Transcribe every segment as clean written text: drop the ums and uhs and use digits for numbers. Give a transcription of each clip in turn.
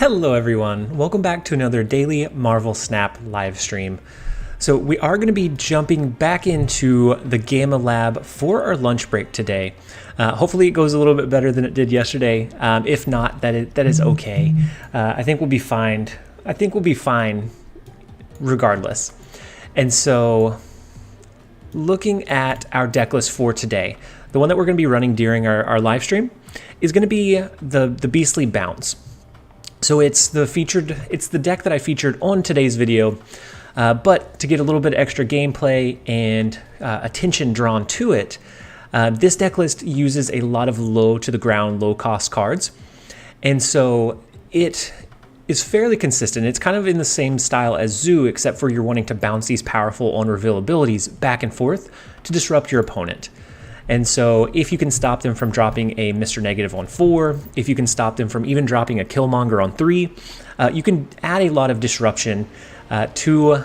Hello everyone, welcome back to another daily Marvel Snap live stream. So we are going to be jumping back into the Gamma Lab for our lunch break today. Hopefully it goes a little bit better than it did yesterday. If not, that is okay. I think we'll be fine. Regardless. And so looking at our deck list for today, the one that we're going to be running during our live stream is going to be the Beastly Bounce. So it's the deck that I featured on today's video, but to get a little bit extra gameplay and attention drawn to it, this deck list uses a lot of low to the ground, low cost cards. And so it is fairly consistent. It's kind of in the same style as Zoo, except for you're wanting to bounce these powerful on reveal abilities back and forth to disrupt your opponent. And so if you can stop them from dropping a Mr. Negative on 4, if you can stop them from even dropping a Killmonger on 3, you can add a lot of disruption to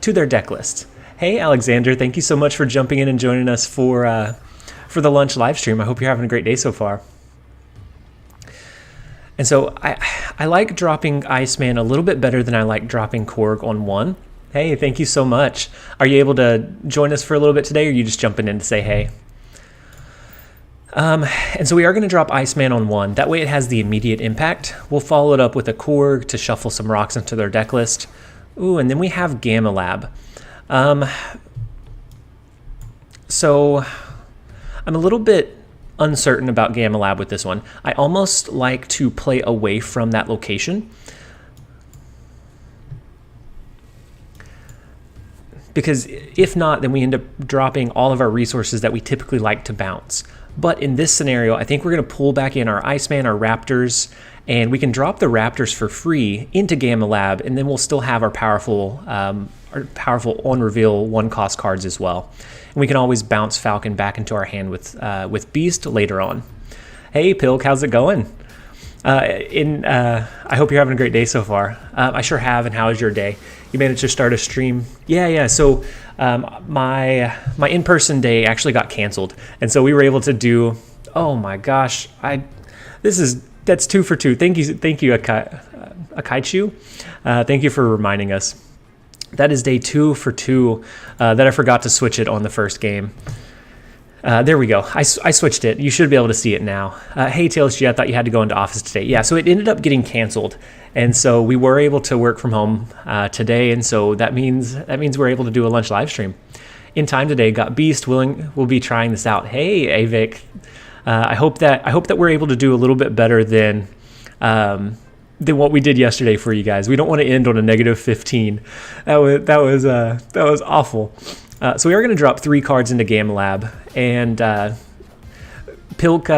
their deck list. Hey, Alexander, thank you so much for jumping in and joining us for the lunch live stream. I hope you're having a great day so far. And so I like dropping Iceman a little bit better than I like dropping Korg on 1. Hey, thank you so much. Are you able to join us for a little bit today, or are you just jumping in to say hey? And so we are going to drop Iceman on 1. That way it has the immediate impact. We'll follow it up with a Korg to shuffle some rocks into their deck list. Ooh, and then we have Gamma Lab. So I'm a little bit uncertain about Gamma Lab with this one. I almost like to play away from that location, because if not, then we end up dropping all of our resources that we typically like to bounce. But in this scenario, I think we're going to pull back in our Iceman, our Raptors, and we can drop the Raptors for free into Gamma Lab, and then we'll still have our powerful on-reveal one-cost cards as well. And we can always bounce Falcon back into our hand with Beast later on. Hey, Pilk, how's it going? I hope you're having a great day so far. I sure have, and how is your day? You managed to start a stream? Yeah. So my in-person day actually got canceled, and so we were able to do. Oh my gosh, that's 2 for 2. Thank you, Akaichu. Thank you for reminding us. That is day 2 for 2 that I forgot to switch it on the first game. There we go. I switched it. You should be able to see it now. Hey, TLSG, I thought you had to go into office today. Yeah, so it ended up getting canceled. And so we were able to work from home today. And so that means we're able to do a lunch live stream in time today. Got Beast willing. We'll be trying this out. Hey, Avik. I hope that we're able to do a little bit better than what we did yesterday for you guys. We don't want to end on a negative 15. That was awful. So we are going to drop 3 cards into Gamma Lab, and Pilk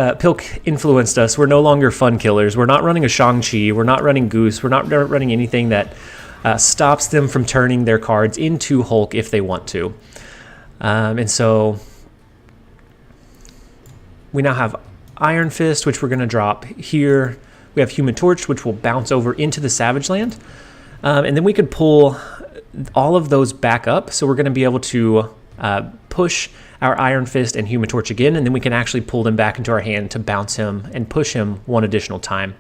influenced us. We're no longer fun killers. We're not running a Shang-Chi. We're not running Goose. We're not running anything that stops them from turning their cards into Hulk if they want to. And so we now have Iron Fist, which we're going to drop here. We have Human Torch, which will bounce over into the Savage Land. And then we could pull all of those back up, so we're going to be able to push our Iron Fist and Human Torch again, and then we can actually pull them back into our hand to bounce him and push him one additional time.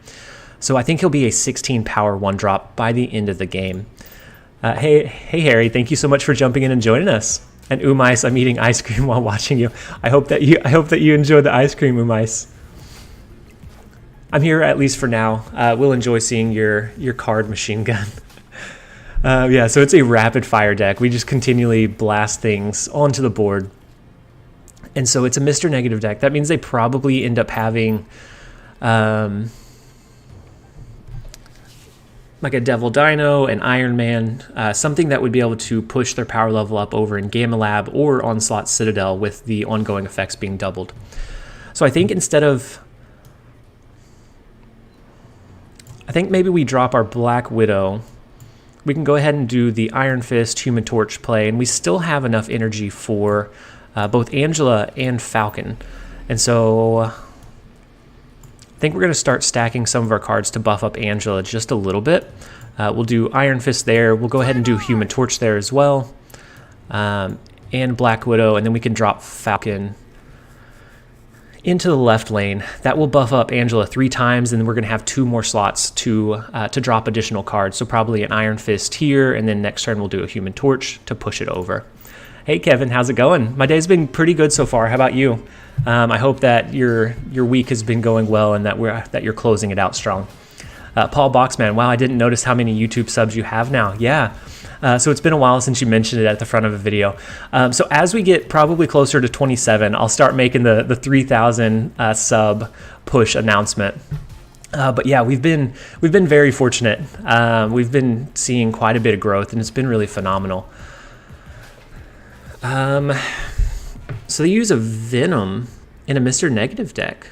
So I think he'll be a 16 power 1-drop by the end of the game. Hey Harry, thank you so much for jumping in and joining us. And Umais, I'm eating ice cream while watching you. I hope that you enjoy the ice cream, Umais. I'm here at least for now. We'll enjoy seeing your card machine gun. Yeah, so it's a rapid fire deck. We just continually blast things onto the board. And so it's a Mr. Negative deck. That means they probably end up having like a Devil Dino, an Iron Man, something that would be able to push their power level up over in Gamma Lab or Onslaught Citadel with the ongoing effects being doubled. So I think maybe we drop our Black Widow. We can go ahead and do the Iron Fist, Human Torch play, and we still have enough energy for both Angela and Falcon. And so I think we're going to start stacking some of our cards to buff up Angela just a little bit. We'll do Iron Fist there. We'll go ahead and do Human Torch there as well. And Black Widow, and then we can drop Falcon into the left lane. That will buff up Angela 3 times, and then we're going to have 2 more slots to drop additional cards. So probably an Iron Fist here, and then next turn we'll do a Human Torch to push it over. Hey Kevin, how's it going? My day's been pretty good so far. How about you? I hope that your week has been going well and that you're closing it out strong. Paul Boxman, wow, I didn't notice how many YouTube subs you have now. Yeah. So it's been a while since you mentioned it at the front of a video. So as we get probably closer to 27, I'll start making the 3,000 sub push announcement. But yeah, we've been very fortunate. We've been seeing quite a bit of growth, and it's been really phenomenal. So they use a Venom in a Mr. Negative deck.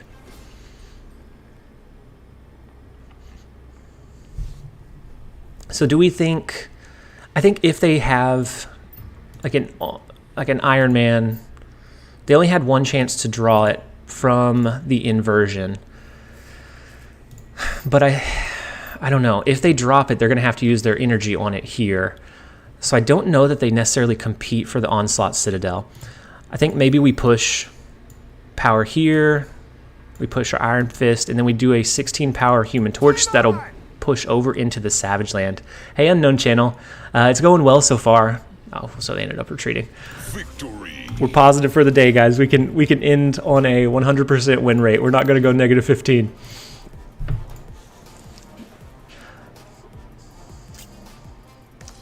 So do we think? I think if they have like an Iron Man, they only had 1 chance to draw it from the inversion. But I don't know. If they drop it, they're going to have to use their energy on it here. So I don't know that they necessarily compete for the Onslaught Citadel. I think maybe we push power here, we push our Iron Fist, and then we do a 16 power Human Torch that'll push over into the Savage Land. Hey, Unknown Channel. It's going well so far. Oh, so they ended up retreating. Victory. We're positive for the day, guys. We can end on a 100% win rate. We're not going to go negative 15.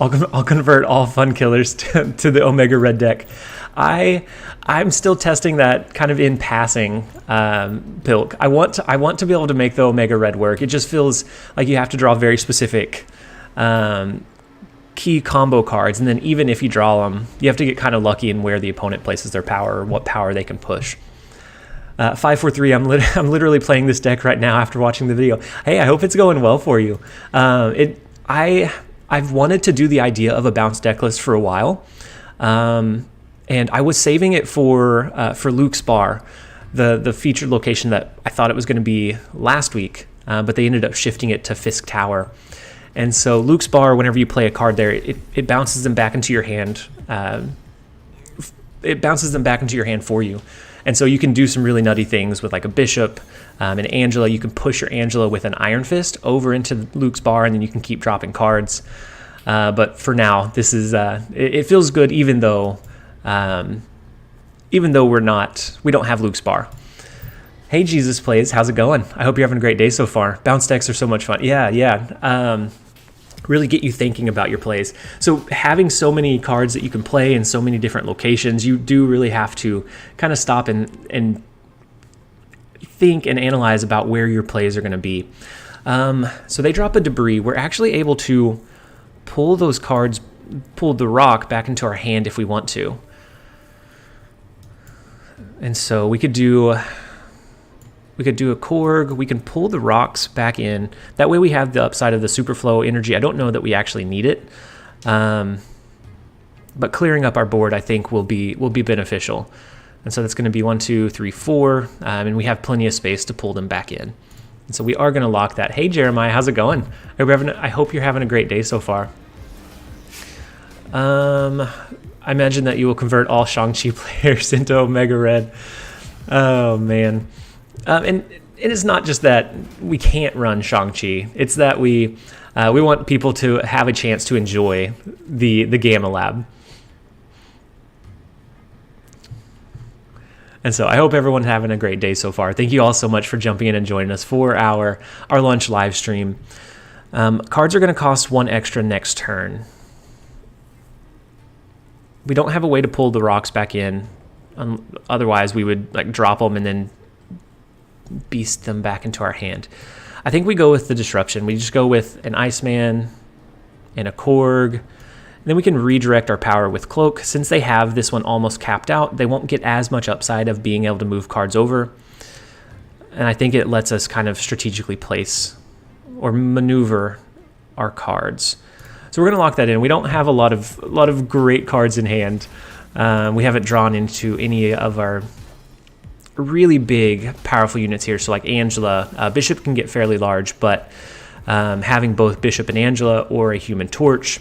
I'll convert all Fun Killers to the Omega Red deck. I'm still testing that kind of in passing, Pilk. I want to be able to make the Omega Red work. It just feels like you have to draw very specific key combo cards, and then even if you draw them, you have to get kind of lucky in where the opponent places their power or what power they can push. 543. I'm literally playing this deck right now after watching the video. Hey, I hope it's going well for you. I've wanted to do the idea of a bounce deck list for a while, and I was saving it for Luke's Bar, the featured location that I thought it was going to be last week, but they ended up shifting it to Fisk Tower. And so Luke's Bar, whenever you play a card there, it bounces them back into your hand. It bounces them back into your hand for you. And so you can do some really nutty things with like a Bishop and Angela. You can push your Angela with an Iron Fist over into Luke's Bar, and then you can keep dropping cards. But for now, this is it feels good, even though we don't have Luke's Bar. Hey, Jesus Plays, how's it going? I hope you're having a great day so far. Bounce decks are so much fun. Yeah. Really get you thinking about your plays. So having so many cards that you can play in so many different locations, you do really have to kind of stop and think and analyze about where your plays are going to be. So they drop a Debris. We're actually able to pull those cards, pull the rock back into our hand if we want to. And so we could do a Korg. We can pull the rocks back in. That way we have the upside of the Superflow energy. I don't know that we actually need it. But clearing up our board, I think, will be beneficial. And so that's going to be 1, 2, 3, 4. And we have plenty of space to pull them back in. And so we are going to lock that. Hey, Jeremiah, how's it going? I hope you're having a great day so far. I imagine that you will convert all Shang-Chi players into Omega Red. Oh, man. And it is not just that we can't run Shang-Chi. It's that we want people to have a chance to enjoy the Gamma Lab. And so I hope everyone's having a great day so far. Thank you all so much for jumping in and joining us for our lunch live stream. Cards are going to cost 1 extra next turn. We don't have a way to pull the rocks back in. Otherwise, we would like drop them and then beast them back into our hand. I think we go with the Disruption. We just go with an Iceman and a Korg. Then we can redirect our power with Cloak. Since they have this one almost capped out, they won't get as much upside of being able to move cards over. And I think it lets us kind of strategically place or maneuver our cards. So we're going to lock that in. We don't have a lot of great cards in hand. We haven't drawn into any of our really big, powerful units here. So like Angela, Bishop can get fairly large, but having both Bishop and Angela or a Human Torch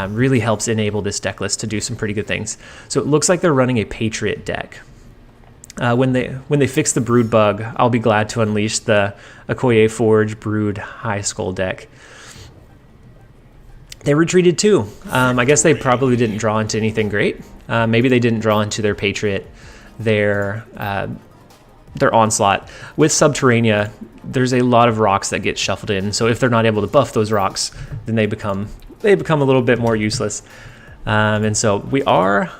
really helps enable this deck list to do some pretty good things. So it looks like they're running a Patriot deck. When they fix the Brood bug, I'll be glad to unleash the Okoye Forge Brood High Skull deck. They retreated too. I guess they probably didn't draw into anything great. Maybe they didn't draw into their Patriot, their Onslaught. With Subterranea, there's a lot of rocks that get shuffled in. So if they're not able to buff those rocks, then they become a little bit more useless. And so we are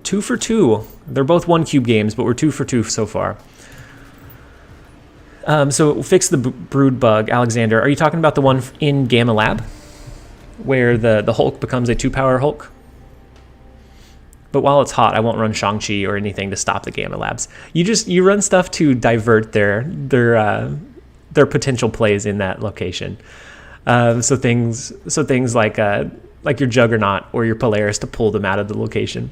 2 for 2. They're both 1 cube games, but we're 2 for 2 so far. So fix the Brood bug, Alexander. Are you talking about the one in Gamma Lab, where the Hulk becomes a 2-power Hulk? But while it's hot, I won't run Shang-Chi or anything to stop the Gamma Labs. You run stuff to divert their potential plays in that location. So things like your Juggernaut or your Polaris to pull them out of the location.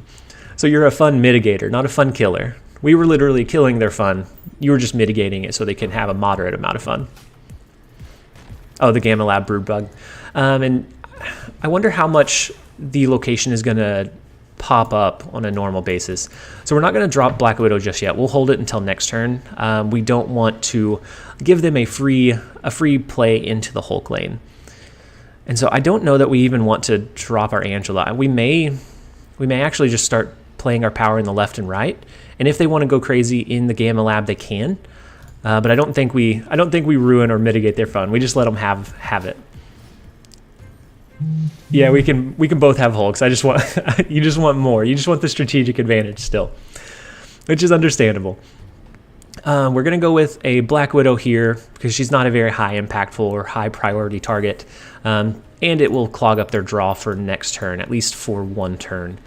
So you're a fun mitigator, not a fun killer. We were literally killing their fun. You were just mitigating it so they can have a moderate amount of fun. Oh, the Gamma Lab Brood bug. And I wonder how much the location is going to pop up on a normal basis. So we're not going to drop Black Widow just yet. We'll hold it until next turn. We don't want to give them a free play into the Hulk lane. And so I don't know that we even want to drop our Angela. We may actually just start playing our power in the left and right. And if they want to go crazy in the Gamma Lab, they can. But I don't think we ruin or mitigate their fun. We just let them have it. Yeah, we can both have Hulks. I just want you just want more. You just want the strategic advantage still, which is understandable. We're gonna go with a Black Widow here because she's not a very high impactful or high priority target, and it will clog up their draw for next turn, at least for 1 turn.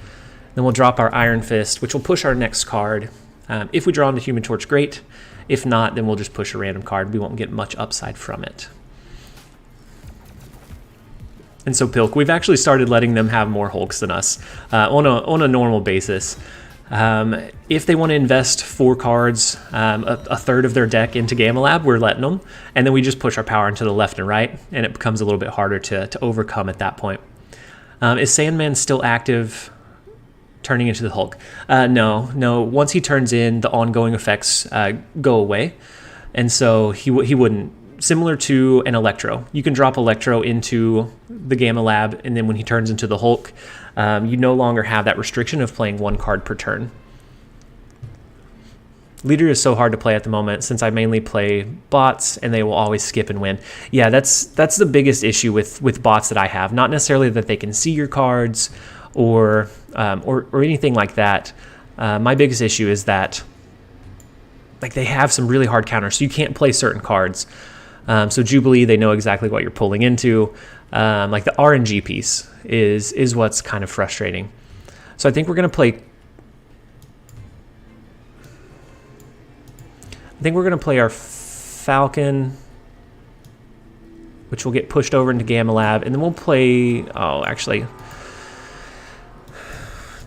Then we'll drop our Iron Fist, which will push our next card. If we draw into Human Torch, great. If not, then we'll just push a random card. We won't get much upside from it. And so Pilk, we've actually started letting them have more Hulks than us on a normal basis. If they want to invest 4 cards, a third of their deck into Gamma Lab, we're letting them. And then we just push our power into the left and right, and it becomes a little bit harder to overcome at that point. Is Sandman still active turning into the Hulk? No. Once he turns in, the ongoing effects go away. And so he wouldn't. Similar to an Electro. You can drop Electro into the Gamma Lab, and then when he turns into the Hulk, you no longer have that restriction of playing 1 card per turn. Leader is so hard to play at the moment since I mainly play bots, and they will always skip and win. Yeah, that's the biggest issue with bots that I have. Not necessarily that they can see your cards or anything like that. My biggest issue is that they have some really hard counters, so you can't play certain cards. So Jubilee, they know exactly what you're pulling into. The RNG piece is what's kind of frustrating. So I think we're going to play... our Falcon, which will get pushed over into Gamma Lab, and then we'll play... Oh, actually...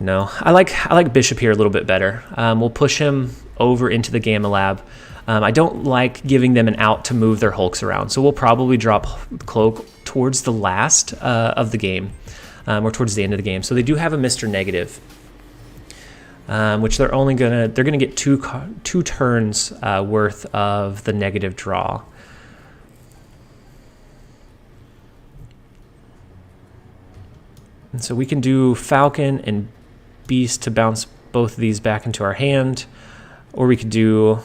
No, I like Bishop here a little bit better. We'll push him over into the Gamma Lab. I don't like giving them an out to move their Hulks around, so we'll probably drop Cloak towards the last of the game, or towards the end of the game. So they do have a Mr. Negative, which they're gonna get two turns worth of the negative draw. And so we can do Falcon and Beast to bounce both of these back into our hand, or we could do...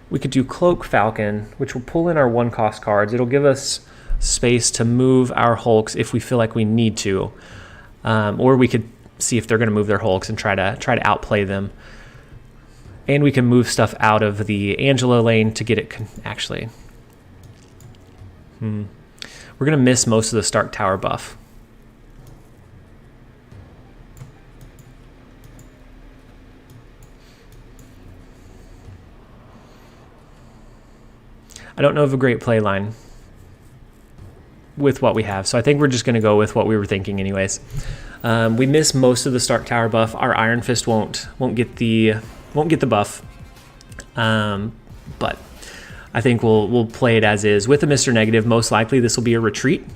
We could do Cloak Falcon, which will pull in our 1-cost cards. It'll give us space to move our Hulks if we feel like we need to, or we could see if they're going to move their Hulks and try to outplay them. And we can move stuff out of the Angela lane to get it actually. We're going to miss most of the Stark Tower buff. I don't know of a great play line with what we have, so I think we're just going to go with what we were thinking anyways. We miss most of the Stark Tower buff. Our Iron Fist won't get the buff, but I think we'll play it as is with a Mr. Negative. Most likely this will be a retreat,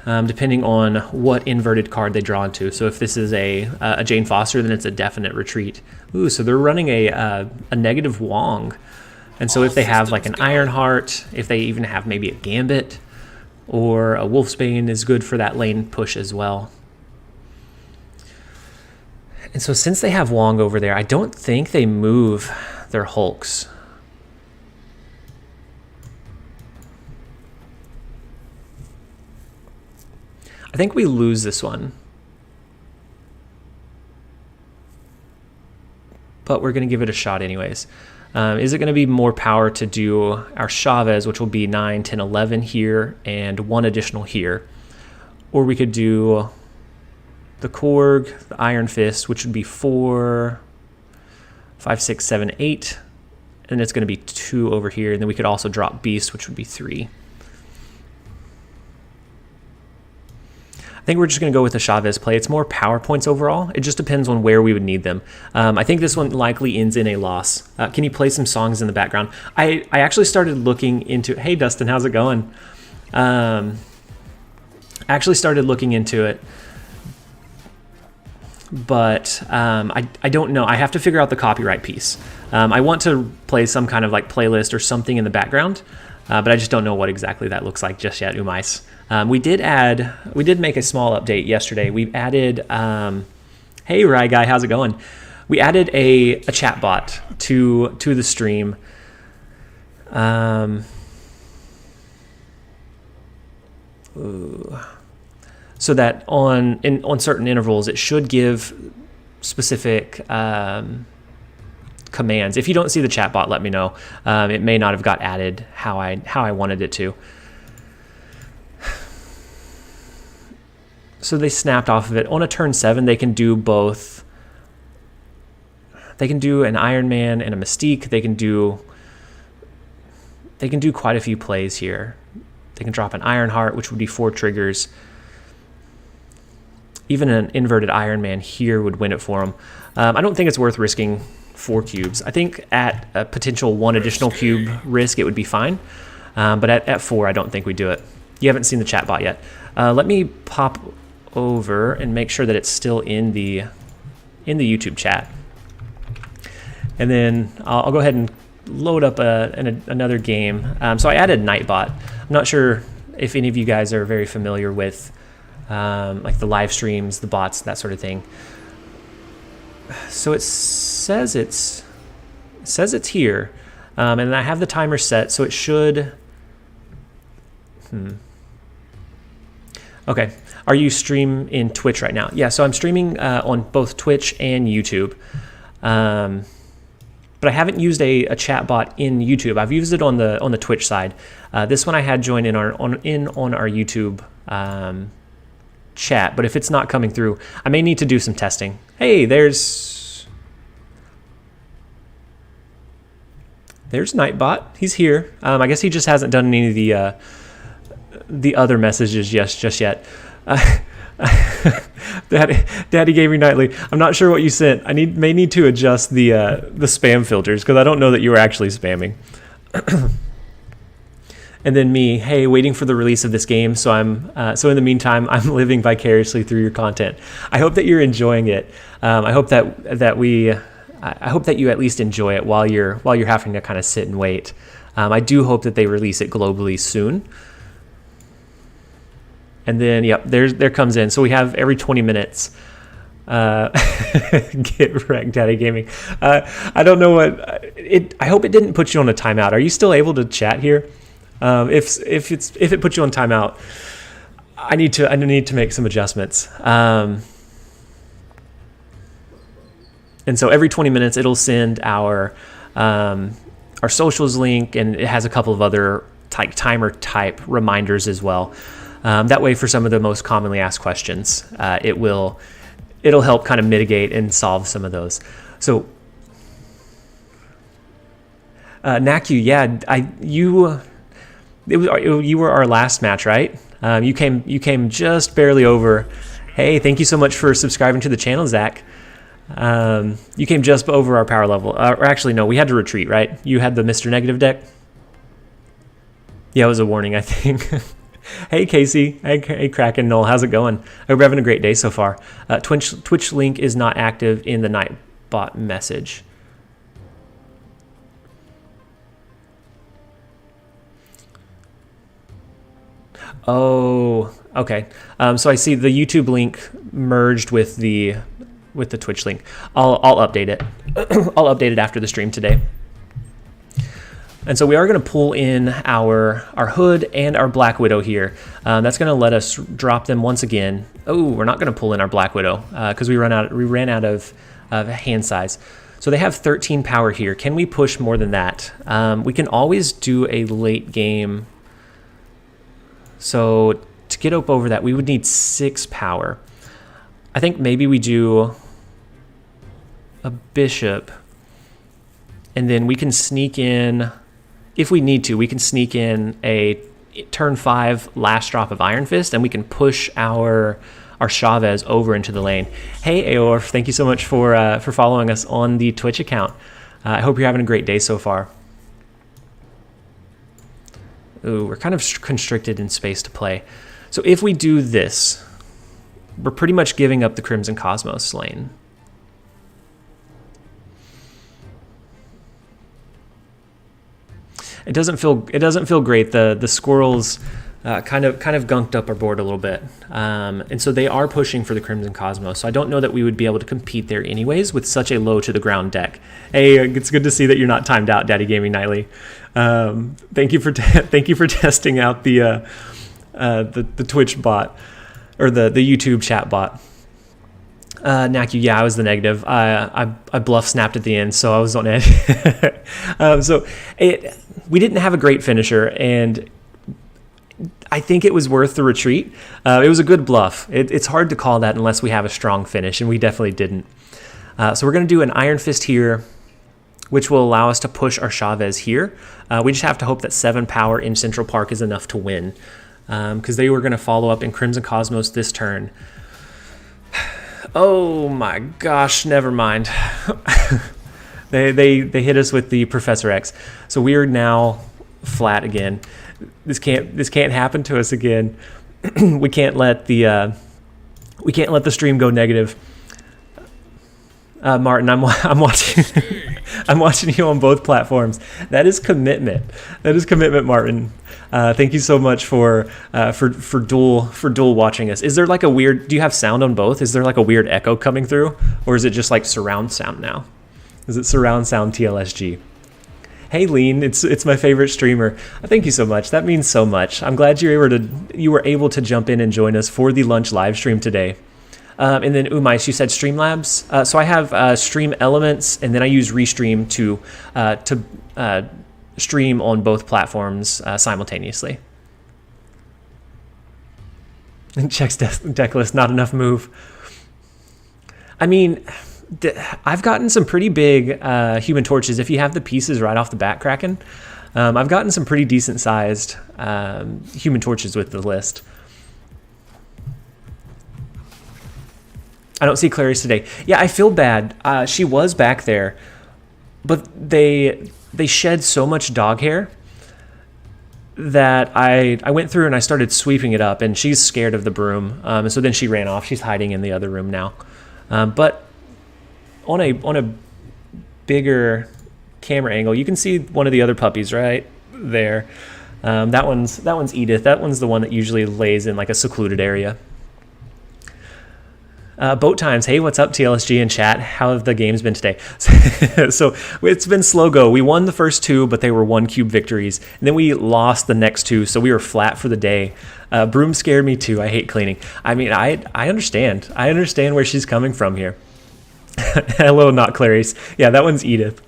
depending on what inverted card they draw into. So if this is a Jane Foster, then it's a definite retreat. Ooh, so they're running a negative Wong. And so if they have like an Ironheart, if they even have maybe a Gambit, or a Wolfsbane is good for that lane push as well. And so since they have Wong over there, I don't think they move their Hulks. I think we lose this one. But we're going to give it a shot anyways. Is it going to be more power to do our Chavez, which will be 9, 10, 11 here, and 1 additional here? Or we could do the Korg, the Iron Fist, which would be 4, 5, 6, 7, 8. And it's going to be 2 over here. And then we could also drop Beast, which would be 3. I think we're just going to go with the Chavez play. It's more power points overall. It just depends on where we would need them. I think this one likely ends in a loss. Can you play some songs in the background? I actually started looking into... Hey, Dustin, how's it going? I actually started looking into it. But I don't know. I have to figure out the copyright piece. I want to play some kind of like playlist or something in the background. But I just don't know what exactly that looks like just yet, Umice. We did make a small update yesterday. We've added, hey Rye Guy, how's it going? We added a chat bot to the stream. So that on certain intervals, it should give specific commands. If you don't see the chat bot, let me know. It may not have got added how I wanted it to. So they snapped off of it. On a turn 7, they can do both. They can do an Iron Man and a Mystique. They can do quite a few plays here. They can drop an Ironheart, which would be 4 triggers. Even an inverted Iron Man here would win it for them. I don't think it's worth risking 4 cubes. I think at a potential 1 additional cube risk, it would be fine. But at 4, I don't think we do it. You haven't seen the chat bot yet. Let me pop over and make sure that it's still in the YouTube chat. And then I'll go ahead and load up another game. So I added Nightbot. I'm not sure if any of you guys are very familiar with like the live streams, the bots, that sort of thing. So it says it's here, and I have the timer set, so it should. Okay, are you stream in Twitch right now? Yeah, so I'm streaming on both Twitch and YouTube, but I haven't used a chat bot in YouTube. I've used it on the Twitch side. This one I had joined in on our YouTube chat, but if it's not coming through, I may need to do some testing. Hey, there's Nightbot. He's here. I guess he just hasn't done any of the other messages just yet. DaddyGamingNightly, I'm not sure what you sent. I may need to adjust the spam filters because I don't know that you were actually spamming. And then me, hey, waiting for the release of this game. So so in the meantime, I'm living vicariously through your content. I hope that you're enjoying it. I hope that you at least enjoy it while you're having to kind of sit and wait. I do hope that they release it globally soon. And then, yep, there comes in. So we have every 20 minutes. Get wrecked, Daddy Gaming. I don't know I hope it didn't put you on a timeout. Are you still able to chat here? If it puts you on timeout, I need to make some adjustments. And so every 20 minutes, it'll send our socials link, and it has a couple of other timer type reminders as well. That way, for some of the most commonly asked questions, it'll help kind of mitigate and solve some of those. So, Naku, yeah, you were our last match, right? You came just barely over. Hey, thank you so much for subscribing to the channel, Zach. You came just over our power level. Or actually, no, we had to retreat, right? You had the Mr. Negative deck. Yeah, it was a warning, I think. Hey, Casey. Hey, Kraken Noel. How's it going? I hope you're having a great day so far. Twitch link is not active in the Nightbot message. Oh, okay. So I see the YouTube link merged with the Twitch link. I'll update it. I'll update it after the stream today. And so we are going to pull in our Hood and our Black Widow here. That's going to let us drop them once again. Oh, we're not going to pull in our Black Widow because we ran out of hand size. So they have 13 power here. Can we push more than that? We can always do a late game. So to get up over that, we would need 6 power. I think maybe we do a Bishop, and then we can sneak in, if we need to, we can sneak in a turn 5 last drop of Iron Fist, and we can push our Chavez over into the lane. Hey, Aorf, thank you so much for following us on the Twitch account. I hope you're having a great day so far. Ooh, we're kind of constricted in space to play. So if we do this, we're pretty much giving up the Crimson Cosmos lane. It doesn't feel great. The squirrels kind of gunked up our board a little bit, and so they are pushing for the Crimson Cosmos. So I don't know that we would be able to compete there anyways with such a low to the ground deck. Hey, it's good to see that you're not timed out, DaddyGamingNightly. Thank you for testing out the Twitch bot or the YouTube chat bot. Naku, yeah, I was the negative. I bluff snapped at the end, so I was on edge. We didn't have a great finisher, and I think it was worth the retreat. It was a good bluff. It's hard to call that unless we have a strong finish, and we definitely didn't. So we're going to do an Iron Fist here, which will allow us to push our Chavez here. We just have to hope that 7 power in Central Park is enough to win, because they were going to follow up in Crimson Cosmos this turn. Oh my gosh, never mind. They hit us with the Professor X. So we are now flat again. This can't happen to us again. we can't let the stream go negative. Martin, I'm watching I'm watching you on both platforms. That is commitment. Martin. Thank you so much for dual watching us. Is there like a weird? Do you have sound on both? Is there like a weird echo coming through, or is it just like surround sound now? Is it surround sound TLSG? Hey Lean, it's my favorite streamer. Thank you so much. That means so much. I'm glad you were able to jump in and join us for the lunch live stream today. And then Umais, you said Streamlabs. So I have Stream Elements, and then I use Restream to stream on both platforms simultaneously. And checks decklist, not enough move. I mean, I've gotten some pretty big Human Torches. If you have the pieces right off the bat, Kraken, I've gotten some pretty decent sized Human Torches with the list. I don't see Clarice today. Yeah, I feel bad. She was back there, but they shed so much dog hair that I went through and I started sweeping it up, and she's scared of the broom. And so then she ran off. She's hiding in the other room now. But on a bigger camera angle, you can see one of the other puppies right there. That one's Edith. That one's the one that usually lays in like a secluded area. Boat Times, hey, what's up, TLSG in chat? How have the games been today? So it's been slow go. We won the first 2, but they were 1 cube victories. And then we lost the next 2, so we were flat for the day. Broom scared me too. I hate cleaning. I mean, I understand. I understand where she's coming from here. Hello, not Clarice. Yeah, that one's Edith.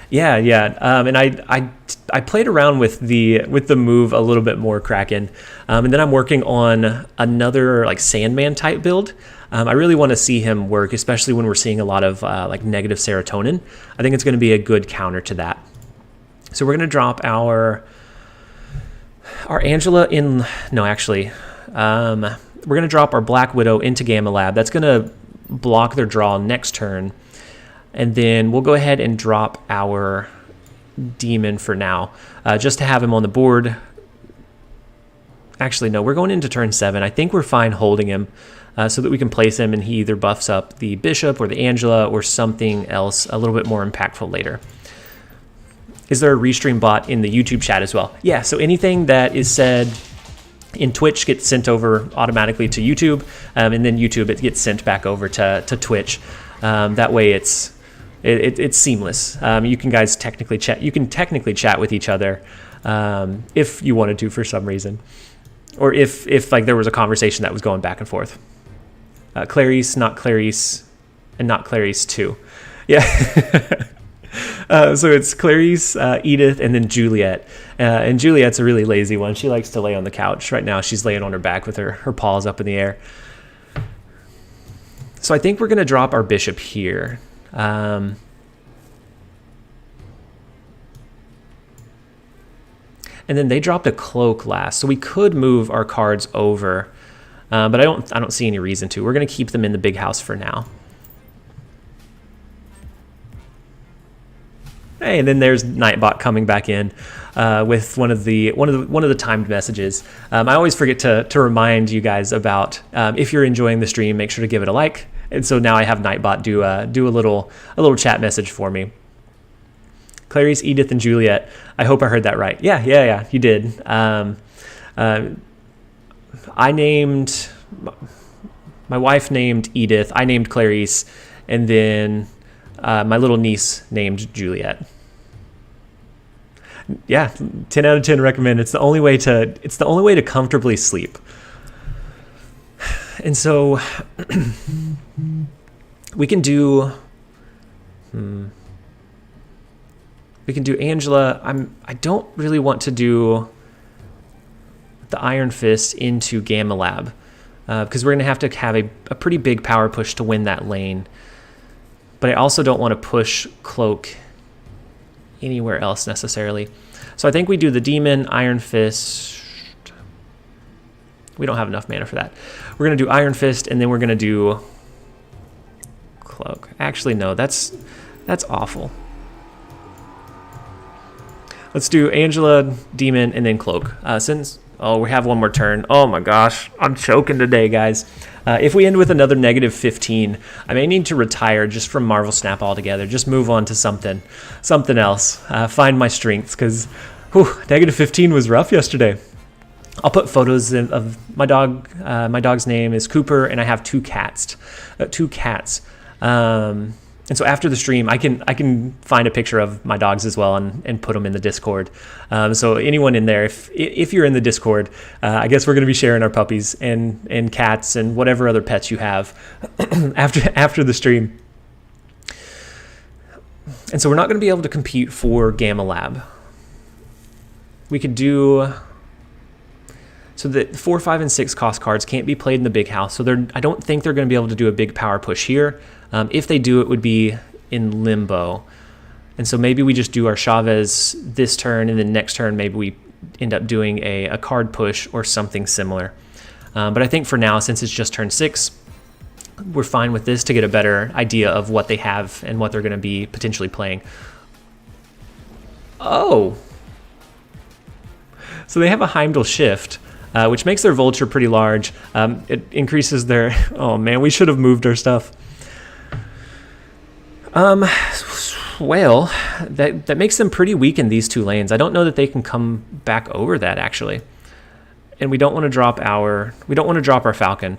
Yeah. And I played around with the move a little bit more, Kraken, and then I'm working on another like Sandman type build. I really want to see him work, especially when we're seeing a lot of like negative serotonin. I think it's going to be a good counter to that. So we're going to drop our Angela in. No, actually, we're going to drop our Black Widow into Gamma Lab. That's going to block their draw next turn. And then we'll go ahead and drop our Demon for now, just to have him on the board Actually, no, we're going into turn 7. I think we're fine holding him so that we can place him and he either buffs up the bishop or the Angela or something else a little bit more impactful later. Is there a restream bot in the YouTube chat as well? Yeah, so anything that is said in Twitch gets sent over automatically to YouTube, and then YouTube, it gets sent back over to Twitch. That way it's seamless. You can guys technically chat. You can technically chat with each other if you wanted to for some reason, or if like there was a conversation that was going back and forth. Clarice, not Clarice, and not Clarice too. Yeah. So it's Clarice, Edith, and then Juliet. And Juliet's a really lazy one. She likes to lay on the couch. Right now she's laying on her back with her paws up in the air. So I think we're going to drop our bishop here. And then they dropped a cloak last, so we could move our cards over, but I don't see any reason to. We're going to keep them in the big house for now. Hey, and then there's Nightbot coming back in with one of the timed messages. I always forget to remind you guys about if you're enjoying the stream, make sure to give it a like. And so now I have Nightbot do a little chat message for me. Clarice, Edith, and Juliet. I hope I heard that right. Yeah, you did. I named my wife named Edith. I named Clarice, and then my little niece named Juliet. Yeah, 10 out of 10 recommend. It's the only way to comfortably sleep. And so we can do Angela. I don't really want to do the Iron Fist into Gamma Lab because we're going to have a pretty big power push to win that lane. But I also don't want to push Cloak anywhere else necessarily. So I think we do the Demon, Iron Fist. We don't have enough mana for that. We're going to do Iron Fist, and then we're going to do Cloak. Actually, no, that's awful. Let's do Angela, Demon, and then Cloak. We have one more turn. Oh my gosh, I'm choking today, guys. If we end with another -15, I may need to retire just from Marvel Snap altogether. Just move on to something else. Find my strengths, because -15 was rough yesterday. I'll put photos of my dog. My dog's name is Cooper, and I have two cats. And so after the stream, I can find a picture of my dogs as well and put them in the Discord. So anyone in there, if you're in the Discord, I guess we're going to be sharing our puppies and cats and whatever other pets you have after the stream. And so we're not going to be able to compete for Gamma Lab. We could do... So the 4, 5, and 6 cost cards can't be played in the big house. So I don't think they're going to be able to do a big power push here. If they do, it would be in limbo. And so maybe we just do our Chavez this turn, and then next turn maybe we end up doing a card push or something similar. But I think for now, since it's just turn 6, we're fine with this to get a better idea of what they have and what they're going to be potentially playing. Oh! So they have a Heimdall Shift. Which makes their Vulture pretty large. It increases their... Oh man, we should have moved our stuff. Well, that makes them pretty weak in these two lanes. I don't know that they can come back over that, actually. And we don't want to drop our Falcon.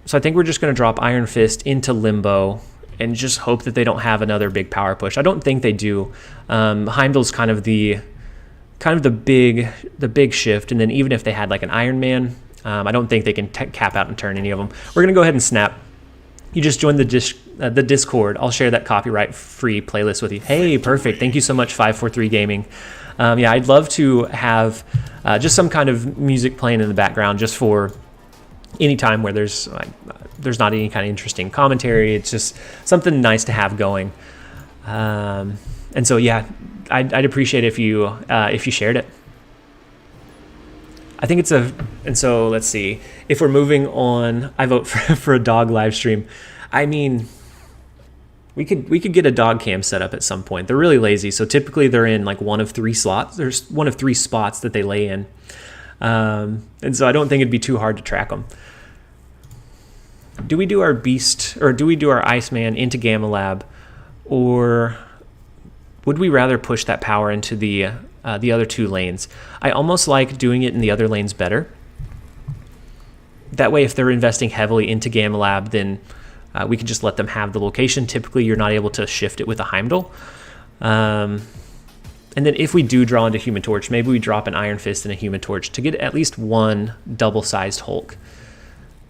So I think we're just going to drop Iron Fist into Limbo and just hope that they don't have another big power push. I don't think they do. Heimdall's kind of the big shift, and then even if they had like an Iron Man, I don't think they can cap out and turn any of them. We're gonna go ahead and snap. You just joined the Discord. I'll share that copyright free playlist with you. Hey, perfect. Thank you so much, 543 Gaming. Yeah, I'd love to have just some kind of music playing in the background just for any time where there's not any kind of interesting commentary. It's just something nice to have going. And so yeah, I'd appreciate if you shared it. I think it's and so let's see. If we're moving on, I vote for a dog live stream. I mean, we could get a dog cam set up at some point. They're really lazy, so typically they're in like one of 3 slots. There's one of 3 spots that they lay in. And so I don't think it'd be too hard to track them. Do we do our Beast, or do we do our Iceman into Gamma Lab, or would we rather push that power into the other 2 lanes? I almost like doing it in the other lanes better. That way, if they're investing heavily into Gamma Lab, then we can just let them have the location. Typically, you're not able to shift it with a Heimdall. And then if we do draw into Human Torch, maybe we drop an Iron Fist and a Human Torch to get at least one double-sized Hulk.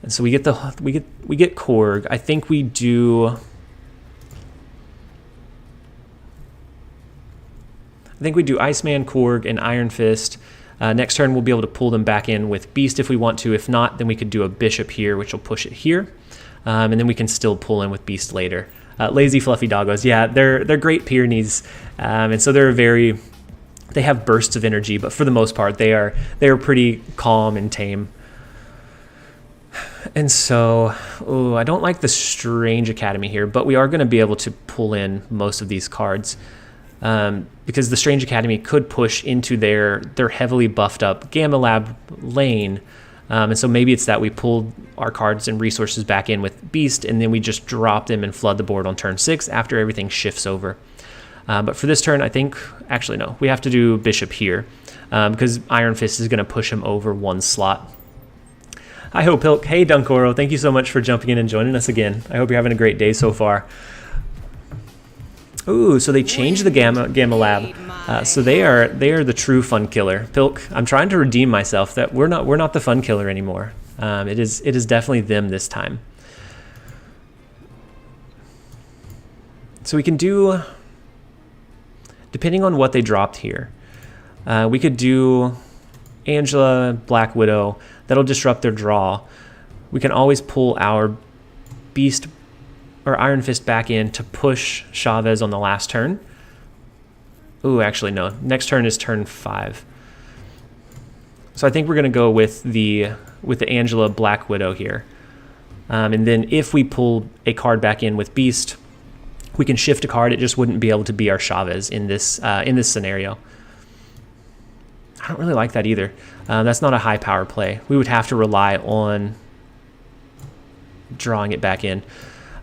And so we get Korg. I think we do. I think we do Iceman, Korg, and Iron Fist. Next turn, we'll be able to pull them back in with Beast if we want to. If not, then we could do a Bishop here, which will push it here. And then we can still pull in with Beast later. Lazy Fluffy Doggos. Yeah, they're great Pyrenees. And so they have bursts of energy, but for the most part, they are pretty calm and tame. And so, I don't like the Strange Academy here, but we are going to be able to pull in most of these cards. Because the Strange Academy could push into their heavily buffed up Gamma Lab lane. And so maybe it's that we pull our cards and resources back in with Beast, and then we just drop them and flood the board on turn 6 after everything shifts over. But for this turn, I think, actually no, we have to do Bishop here, because Iron Fist is going to push him over 1 slot. Hi ho Pilk. Hey Dunkoro, thank you so much for jumping in and joining us again. I hope you're having a great day so far. Ooh, so they changed the Gamma Lab. So they are the true fun killer. Pilk, I'm trying to redeem myself that we're not the fun killer anymore. It is definitely them this time. So we can do, depending on what they dropped here, we could do Angela, Black Widow. That'll disrupt their draw. We can always pull our Beast or Iron Fist back in to push Chavez on the last turn. Ooh, actually no. Next turn is turn 5. So I think we're gonna go with the Angela Black Widow here. And then if we pull a card back in with Beast, we can shift a card. It just wouldn't be able to be our Chavez in this scenario. I don't really like that either. That's not a high power play. We would have to rely on drawing it back in.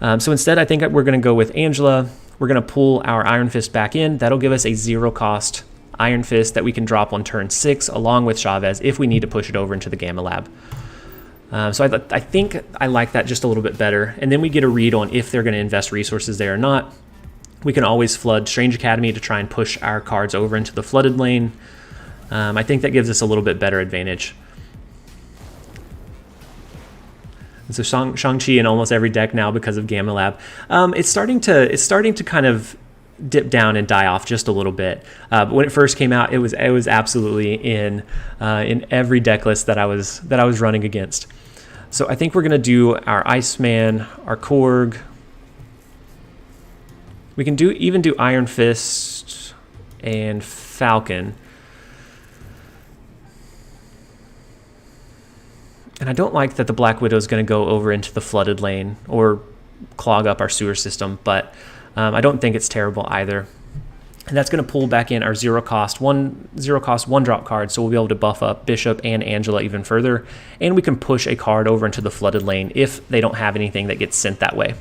So instead, I think we're going to go with Angela. We're going to pull our Iron Fist back in. That'll give us a 0-cost Iron Fist that we can drop on turn 6 along with Chavez if we need to push it over into the Gamma Lab. So I think I like that just a little bit better. And then we get a read on if they're going to invest resources there or not. We can always flood Strange Academy to try and push our cards over into the flooded lane. I think that gives us a little bit better advantage. And so Shang-Chi in almost every deck now because of Gamma Lab. It's starting to kind of dip down and die off just a little bit. But when it first came out, it was absolutely in every deck list that I was running against. So I think we're gonna do our Iceman, our Korg. We can even do Iron Fist and Falcon. And I don't like that the Black Widow is going to go over into the flooded lane or clog up our sewer system, but I don't think it's terrible either. And that's going to pull back in our 0-cost, 1-drop card, so we'll be able to buff up Bishop and Angela even further, and we can push a card over into the flooded lane if they don't have anything that gets sent that way.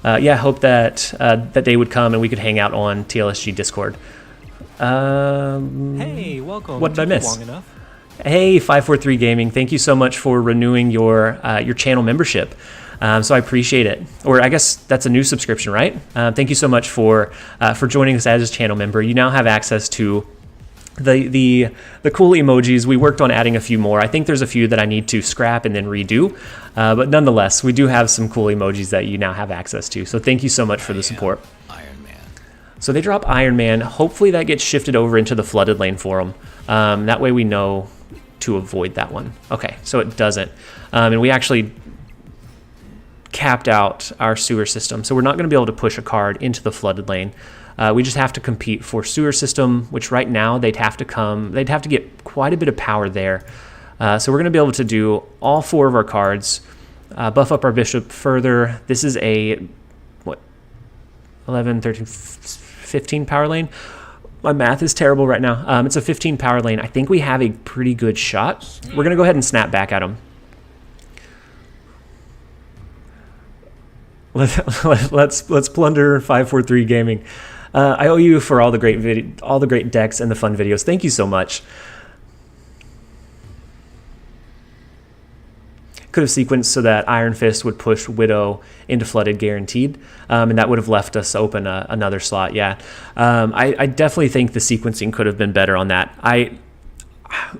Yeah, I hope that that day would come and we could hang out on TLSG Discord. Hey, welcome. What did I miss? Long enough. Hey, 543 Gaming, thank you so much for renewing your channel membership. So I appreciate it. Or I guess that's a new subscription, right? Thank you so much for joining us as a channel member. You now have access to the cool emojis. We worked on adding a few more. I think there's a few that I need to scrap and then redo. But nonetheless, we do have some cool emojis that you now have access to. So thank you so much for the support. Iron Man. So they drop Iron Man. Hopefully that gets shifted over into the flooded lane for them. That way we know to avoid that one. Okay, so it doesn't. And we actually capped out our sewer system. So we're not going to be able to push a card into the flooded lane. We just have to compete for sewer system, which right now they'd have to get quite a bit of power there. So we're going to be able to do all 4 of our cards, buff up our Bishop further. This is a, 11, 13, 15 power lane. My math is terrible right now. It's a 15 power lane. I think we have a pretty good shot. We're going to go ahead and snap back at him. Let's plunder 543 Gaming. I owe you for all the great decks and the fun videos. Thank you so much. Could have sequenced so that Iron Fist would push Widow into Flooded guaranteed, and that would have left us open another slot. Yeah, I definitely think the sequencing could have been better on that.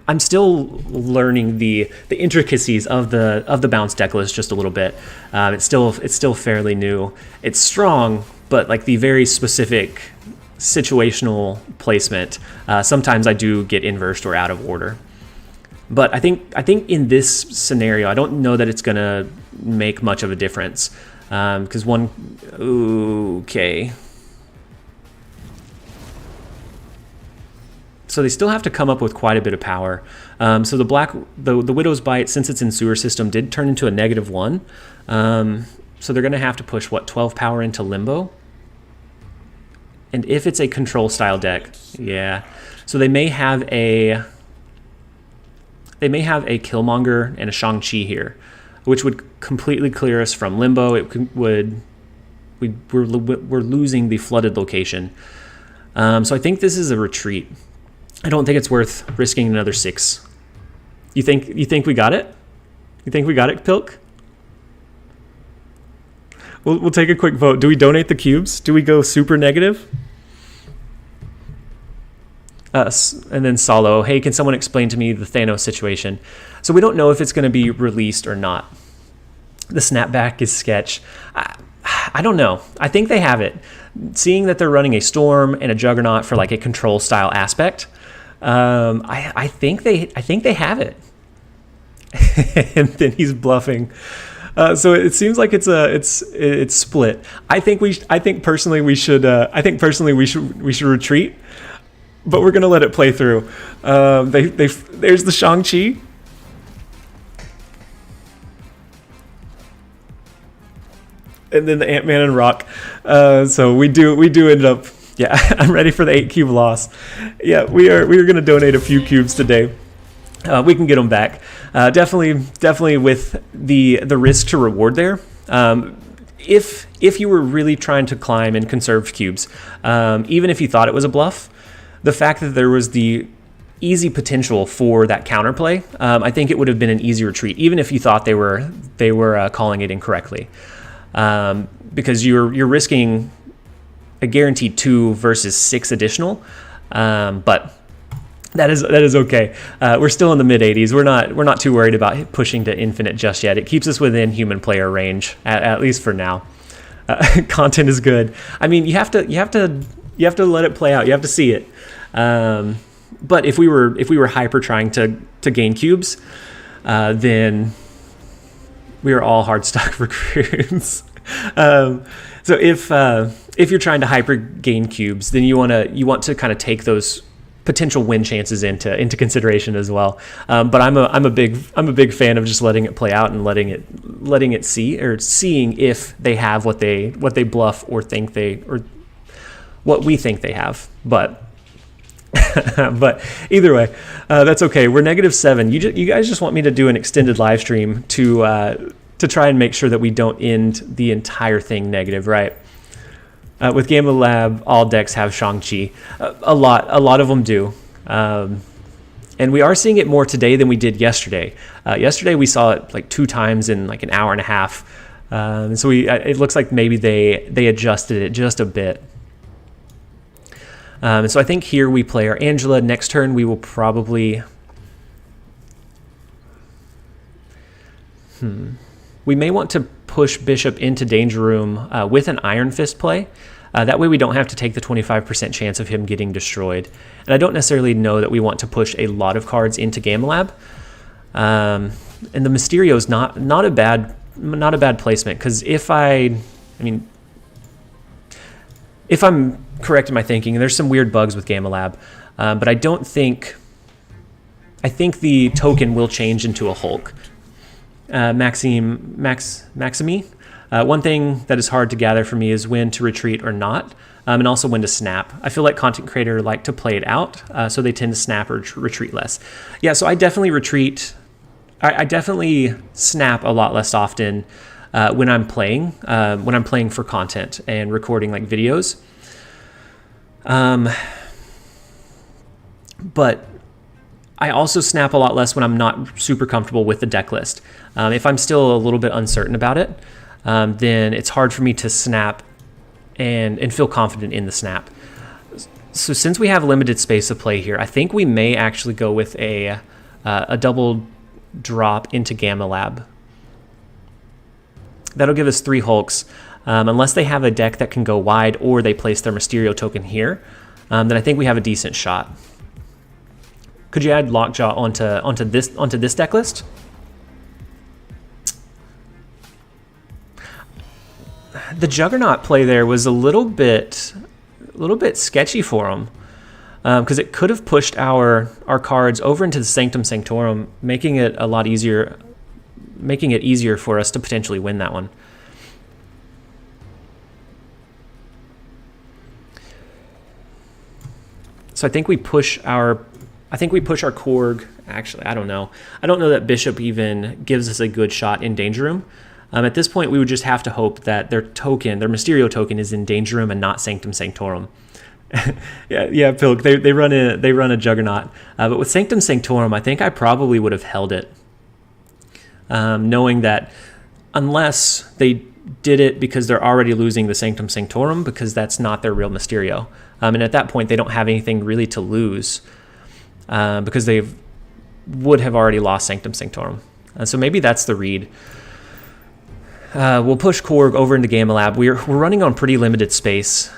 I'm still learning the intricacies of the bounce decklist just a little bit. It's still fairly new. It's strong, but like the very specific situational placement, sometimes I do get inversed or out of order. But I think in this scenario, I don't know that it's gonna make much of a difference, because okay. So they still have to come up with quite a bit of power. So the Widow's Bite, since it's in sewer system, did turn into a -1. So they're gonna have to push what, 12 power into Limbo. And if it's a control style deck, yeah. So they may have a Killmonger and a Shang-Chi here, which would completely clear us from Limbo. We're losing the flooded location. So I think this is a retreat. I don't think it's worth risking another 6. You think we got it? You think we got it, Pilk? We'll take a quick vote. Do we donate the cubes? Do we go super negative? And then Solo, hey, can someone explain to me the Thanos situation? So we don't know if it's going to be released or not. The snapback is sketch. I don't know. I think they have it. Seeing that they're running a Storm and a Juggernaut for like a control style aspect, I think they have it. And then he's bluffing. So it seems like it's split. I think personally we should retreat. But we're gonna let it play through. There's the Shang-Chi. And then the Ant-Man and Rock. So we do end up. Yeah, I'm ready for the 8 cube loss. Yeah, we are gonna donate a few cubes today. We can get them back. Definitely with the risk to reward there. If you were really trying to climb and conserve cubes, even if you thought it was a bluff, the fact that there was the easy potential for that counterplay, I think it would have been an easy retreat, even if you thought they were calling it incorrectly, because you're risking a guaranteed 2 versus 6 additional, but that is okay. We're still in the mid 80s. We're not too worried about pushing to infinite just yet. It keeps us within human player range, at least for now. Content is good. I mean, you have to let it play out. You have to see it. But if we were hyper trying to gain cubes, then we are all hard stock recruits. So if you're trying to hyper gain cubes, then you want to kind of take those potential win chances into consideration as well. But I'm a big fan of just letting it play out and letting it seeing if they have what they bluff or what we think they have. But either way, that's okay. We're -7. You guys just want me to do an extended live stream to try and make sure that we don't end the entire thing negative, right? With Game Lab, all decks have Shang-Chi. A lot of them do. And we are seeing it more today than we did yesterday. Yesterday we saw it like 2 times in like an hour and a half. So it looks like maybe they adjusted it just a bit. So I think here we play our Angela. Next turn we will probably... We may want to push Bishop into Danger Room with an Iron Fist play. That way we don't have to take the 25% chance of him getting destroyed. And I don't necessarily know that we want to push a lot of cards into Game Lab. And the Mysterio is not a bad placement, because if I'm correct in my thinking, there's some weird bugs with Game Lab, but I think the token will change into a Hulk. Maximi. One thing that is hard to gather for me is when to retreat or not. and also when to snap. I feel like content creators like to play it out, so they tend to snap or retreat less. Yeah, so I definitely retreat. I definitely snap a lot less often when I'm playing for content and recording like videos. But I also snap a lot less when I'm not super comfortable with the deck list. If I'm still a little bit uncertain about it, then it's hard for me to snap and feel confident in the snap. So since we have limited space of play here, I think we may actually go with a double drop into Gamma Lab. That'll give us 3 Hulks. Unless they have a deck that can go wide or they place their Mysterio token here, then I think we have a decent shot. Could you add Lockjaw onto this deck list? The Juggernaut play there was a little bit sketchy for him, because it could have pushed our cards over into the Sanctum Sanctorum, making it a lot easier, making it easier for us to potentially win that one. So I think we push our Korg. Actually, I don't know. I don't know that Bishop even gives us a good shot in Danger Room. At this point, we would just have to hope that their Mysterio token, is in Danger Room and not Sanctum Sanctorum. yeah, Pilk. They run a Juggernaut, but with Sanctum Sanctorum, I think I probably would have held it, knowing that unless they did it because they're already losing the Sanctum Sanctorum, because that's not their real Mysterio, and at that point they don't have anything really to lose, because they would have already lost Sanctum Sanctorum. So maybe that's the read. We'll push Korg over into Gamma Lab. We're running on pretty limited space.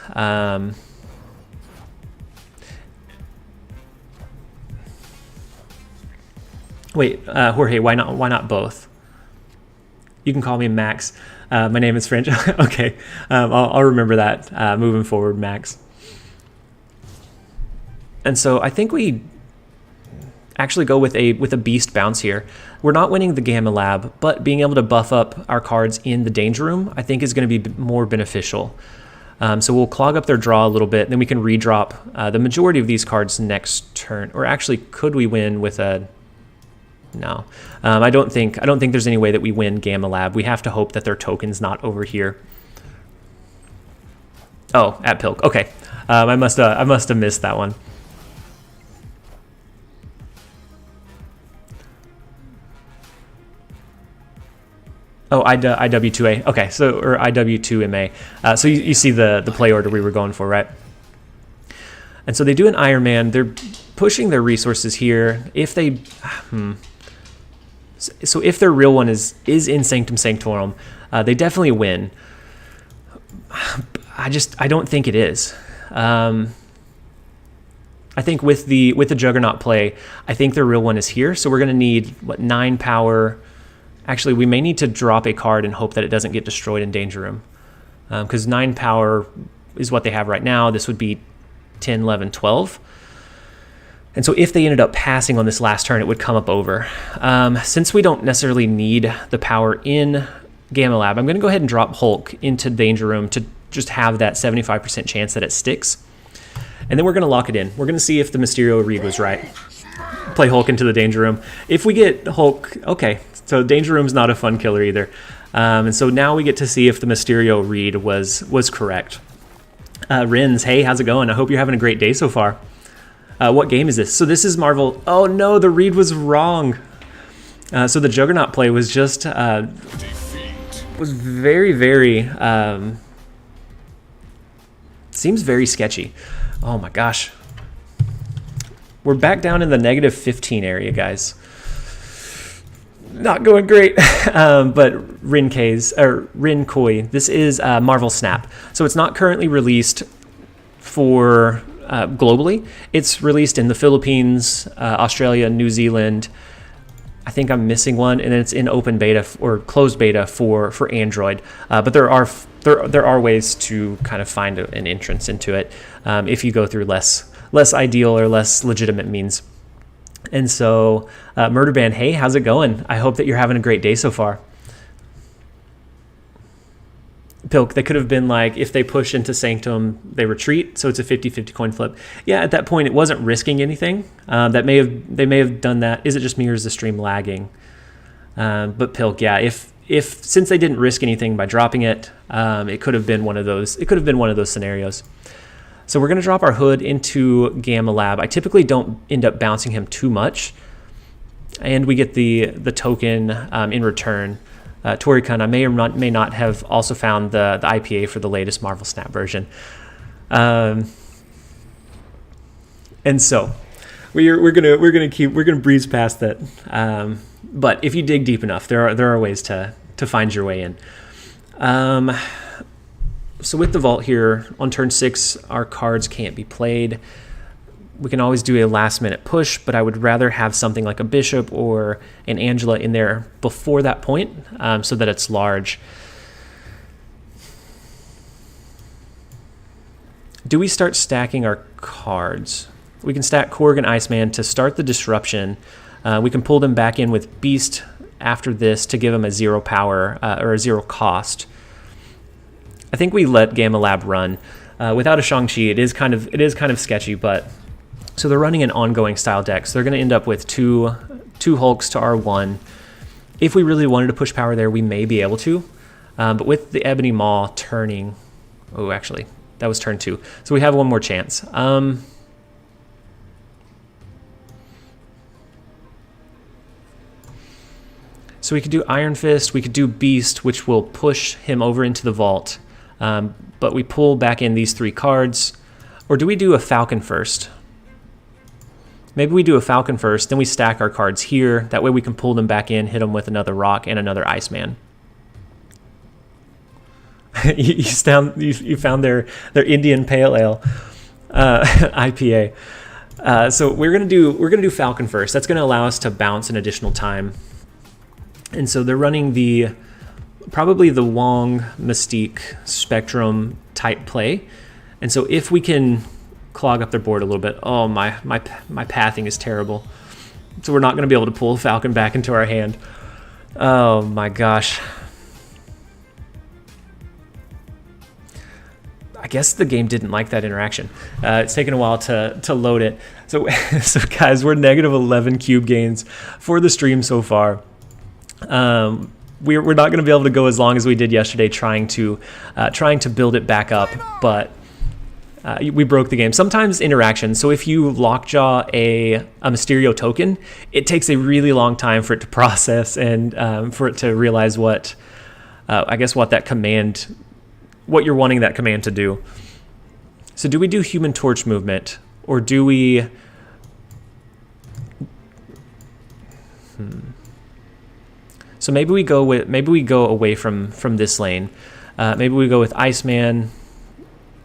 Wait, Jorge, why not both? You can call me Max. My name is French. Okay, I'll remember that moving forward, Max. And so I think we actually go with a beast bounce here. We're not winning the Gamma Lab, but being able to buff up our cards in the Danger Room, I think, is going to be more beneficial. So we'll clog up their draw a little bit, then we can redrop the majority of these cards next turn. Or actually, could we win with a... No, I don't think there's any way that we win Gamma Lab. We have to hope that their token's not over here. Oh, at Pilk. Okay, I must have missed that one. Oh, IW2A. Okay, so, or IW2MA. So you see the play order we were going for, right? And so they do an Iron Man. They're pushing their resources here. If they, so if their real one is in Sanctum Sanctorum, they definitely win. I don't think it is. I think with the Juggernaut play, I think their real one is here. So we're going to need, what, 9 power. Actually, we may need to drop a card and hope that it doesn't get destroyed in Danger Room, because 9 power is what they have right now. This would be 10, 11, 12. And so if they ended up passing on this last turn, it would come up over. Since we don't necessarily need the power in Gamma Lab, I'm going to go ahead and drop Hulk into Danger Room to just have that 75% chance that it sticks. And then we're going to lock it in. We're going to see if the Mysterio read was right. Play Hulk into the Danger Room. If we get Hulk, okay, so Danger Room's not a fun killer either. And so now we get to see if the Mysterio read was correct. Rins, hey, how's it going? I hope you're having a great day so far. What game is this? So this is Marvel. Oh no, the read was wrong. So the Juggernaut play was just was very, very seems very sketchy. Oh my gosh. We're back down in the -15 area, guys. Not going great. But Rin Koi, this is Marvel Snap. So it's not currently released for globally. It's released in the Philippines, Australia, New Zealand. I think I'm missing one, and it's in open beta or closed beta for Android. But there are ways to kind of find an entrance into it if you go through less ideal or less legitimate means. And so, Murderband, hey, how's it going? I hope that you're having a great day so far. Pilk, they could have been like, if they push into Sanctum, they retreat, so it's a 50-50 coin flip. Yeah, at that point, it wasn't risking anything. They may have done that. Is it just me or is the stream lagging? But Pilk, yeah, if since they didn't risk anything by dropping it, it could have been one of those. It could have been one of those scenarios. So we're going to drop our Hood into Gamma Lab. I typically don't end up bouncing him too much, and we get the token in return. Torikun, I may or may not have also found the IPA for the latest Marvel Snap version, and so we're gonna breeze past that. But if you dig deep enough, there are ways to find your way in. So with the vault here on turn 6, our cards can't be played. We can always do a last-minute push, but I would rather have something like a Bishop or an Angela in there before that point, so that it's large. Do we start stacking our cards? We can stack Korg and Iceman to start the disruption. We can pull them back in with Beast after this to give them a 0 power or a 0 cost. I think we let Gamma Lab run. Without a Shang-Chi, it is kind of sketchy, but... So they're running an ongoing style deck, so they're going to end up with two Hulks to R1. If we really wanted to push power there, we may be able to. But with the Ebony Maw turning... Oh, actually, that was turn 2. So we have one more chance. So we could do Iron Fist, we could do Beast, which will push him over into the vault. But we pull back in these 3 cards. Or do we do a Falcon first? Maybe we do a Falcon first, then we stack our cards here. That way we can pull them back in, hit them with another Rock and another Iceman. you found their Indian Pale Ale IPA. So we're gonna do Falcon first. That's gonna allow us to bounce an additional time. And so they're running probably the Wong Mystique Spectrum type play. And so if we can clog up their board a little bit. Oh, my pathing is terrible. So we're not going to be able to pull Falcon back into our hand. Oh my gosh. I guess the game didn't like that interaction. It's taken a while to load it. So guys, we're negative 11 cube gains for the stream so far. We're not going to be able to go as long as we did yesterday trying to build it back up, but we broke the game. Sometimes interactions, so if you lockjaw a Mysterio token, it takes a really long time for it to process and for it to realize what you're wanting that command to do. So do we do Human Torch movement, or do we... So maybe we go away from this lane. Maybe we go with Iceman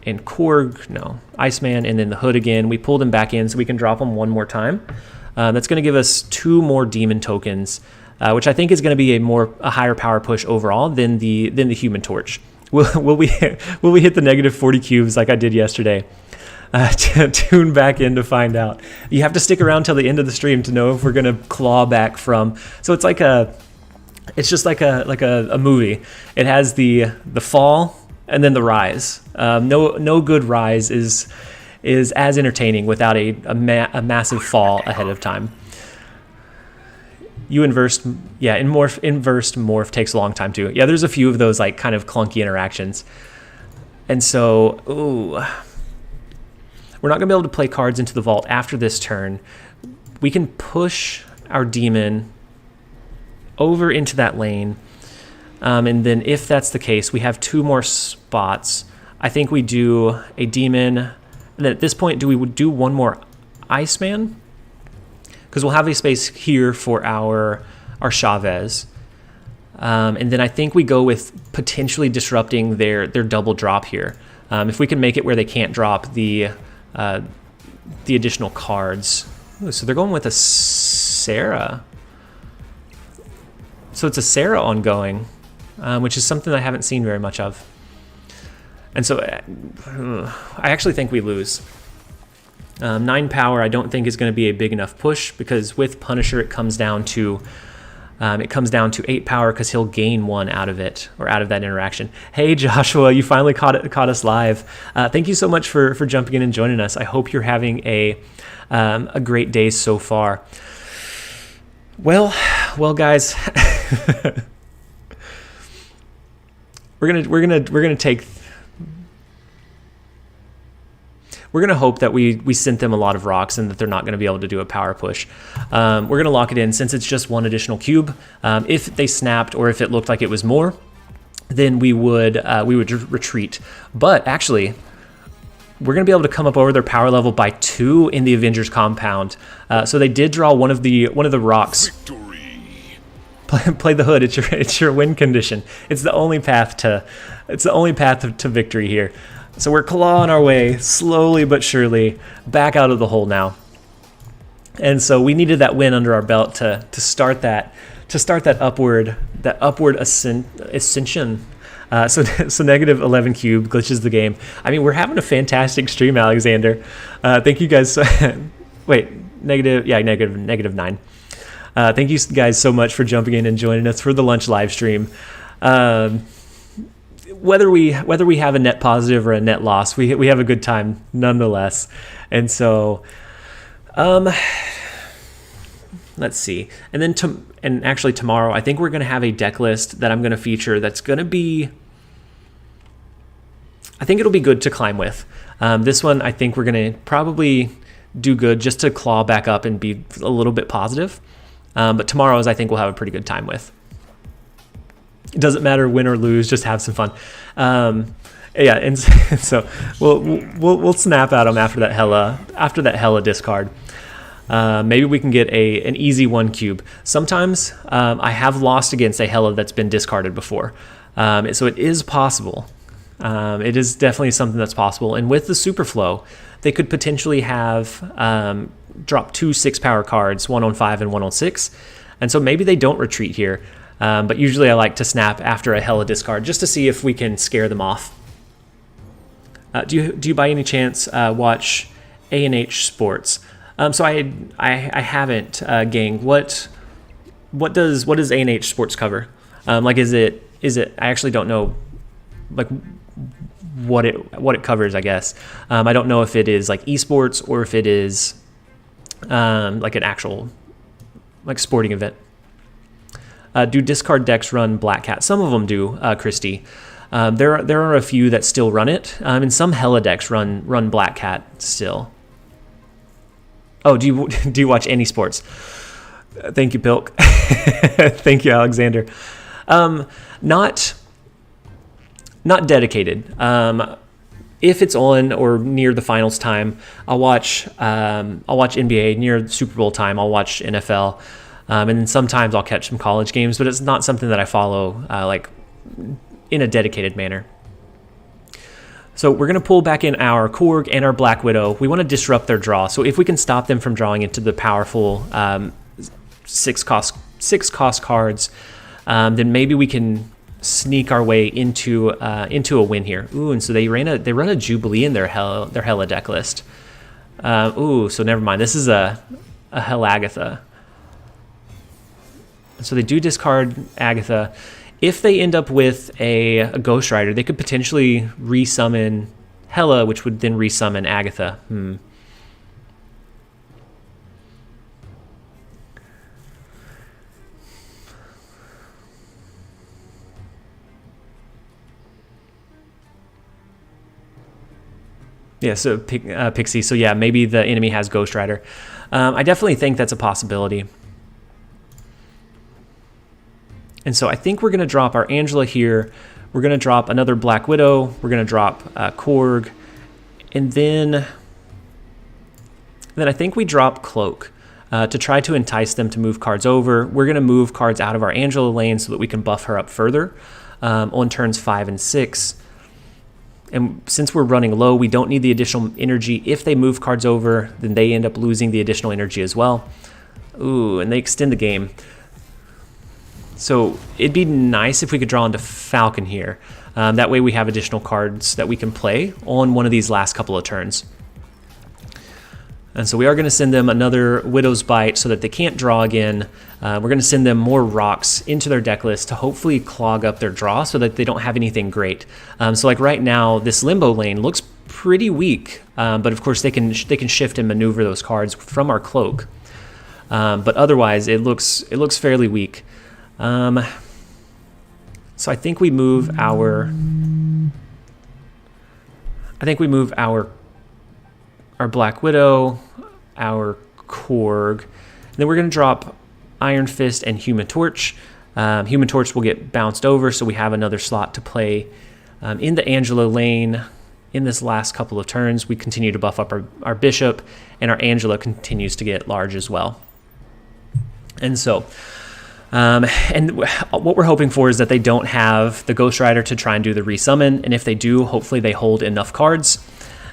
and Korg. No, Iceman and then the Hood again. We pull them back in so we can drop them one more time. That's going to give us 2 more demon tokens, which I think is going to be a higher power push overall than the Human Torch. Will we hit the negative 40 cubes like I did yesterday? Tune back in to find out. You have to stick around till the end of the stream to know if we're going to claw back from. So it's just like a movie. It has the fall and then the rise. No good rise is as entertaining without a massive fall ahead of time. Inversed morph takes a long time too. Yeah, there's a few of those like kind of clunky interactions. And so, we're not gonna be able to play cards into the vault after this turn. We can push our demon over into that lane. And then if that's the case, we have 2 more spots. I think we do a demon. And then at this point, do we do 1 more Iceman? Because we'll have a space here for our Chavez. And then I think we go with potentially disrupting their double drop here. If we can make it where they can't drop the additional cards. Ooh, so they're going with a Sarah. So it's a Sarah ongoing, which is something I haven't seen very much of. And so I actually think we lose. 9 power I don't think is going to be a big enough push, because with Punisher it comes down to It comes down to 8 power because he'll gain 1 out of it, or out of that interaction. Hey Joshua, you finally caught us live. Thank you so much for jumping in and joining us. I hope you're having a great day so far. Well guys, we're gonna hope that we sent them a lot of rocks and that they're not gonna be able to do a power push. We're gonna lock it in since it's just 1 additional cube. If they snapped or if it looked like it was more, then we would retreat. But actually, we're gonna be able to come up over their power level by 2 in the Avengers compound. So they did draw one of the rocks. Play the hood. It's your win condition. It's the only path to victory here. So we're clawing our way slowly but surely back out of the hole now. And so we needed that win under our belt to start that upward ascension. So negative 11 cube glitches the game. I mean, we're having a fantastic stream, Alexander. Thank you guys. Wait, negative 9. Thank you guys so much for jumping in and joining us for the lunch live stream. Whether we have a net positive or a net loss, we have a good time nonetheless. And so, let's see. And then actually tomorrow, I think we're going to have a deck list that I'm going to feature. That's going to be, I think it'll be good to climb with. This one, I think we're going to probably do good just to claw back up and be a little bit positive. But tomorrow's, I think we'll have a pretty good time with. It doesn't matter win or lose, just have some fun. Yeah, and so we'll snap at them after that Hella discard. Maybe we can get an easy 1 cube. Sometimes I have lost against a Hella that's been discarded before, so it is possible. It is definitely something that's possible. And with the super flow, they could potentially have drop 2 6-power cards, 1 on 5 and 1 on 6, and so maybe they don't retreat here. But usually I like to snap after a Hella discard just to see if we can scare them off. Do you by any chance watch A&H Sports? So I haven't, gang. What does A&H Sports cover? Like is it I actually don't know like what it covers, I guess. I don't know if it is like esports or if it is like an actual like sporting event. Do discard decks run Black Cat? Some of them do, Christy. There are a few that still run it, and some Hella decks run Black Cat still. Oh, do you watch any sports? Thank you, Pilk. Thank you, Alexander. Not dedicated. If it's on or near the finals time, I'll watch NBA. Near Super Bowl time, I'll watch NFL. And then sometimes I'll catch some college games, but it's not something that I follow like in a dedicated manner. So we're going to pull back in our Korg and our Black Widow. We want to disrupt their draw. So if we can stop them from drawing into the powerful 6 cost cards, then maybe we can sneak our way into a win here. Ooh, and so they run a Jubilee in their Hella deck list. Ooh, so never mind. This is a Hell Agatha. So they do discard Agatha. If they end up with a Ghost Rider, they could potentially resummon Hella, which would then resummon Agatha. Yeah, so Pixie. So yeah, maybe the enemy has Ghost Rider. I definitely think that's a possibility. And so I think we're going to drop our Angela here. We're going to drop another Black Widow. We're going to drop Korg. And then I think we drop Cloak to try to entice them to move cards over. We're going to move cards out of our Angela lane so that we can buff her up further on turns 5 and 6. And since we're running low, we don't need the additional energy. If they move cards over, then they end up losing the additional energy as well. Ooh, and they extend the game. So it'd be nice if we could draw into Falcon here. That way we have additional cards that we can play on one of these last couple of turns. And so we are going to send them another Widow's Bite so that they can't draw again. We're going to send them more rocks into their deck list to hopefully clog up their draw so that they don't have anything great. So like right now, this Limbo lane looks pretty weak, but of course they can shift and maneuver those cards from our cloak. But otherwise, it looks fairly weak. So I think we move our Black Widow, our Korg, and then we're going to drop Iron Fist and Human Torch. Human Torch will get bounced over, so we have another slot to play in the Angela lane. In this last couple of turns, we continue to buff up our Bishop, and our Angela continues to get large as well. And so, and what we're hoping for is that they don't have the Ghost Rider to try and do the resummon, and if they do, hopefully they hold enough cards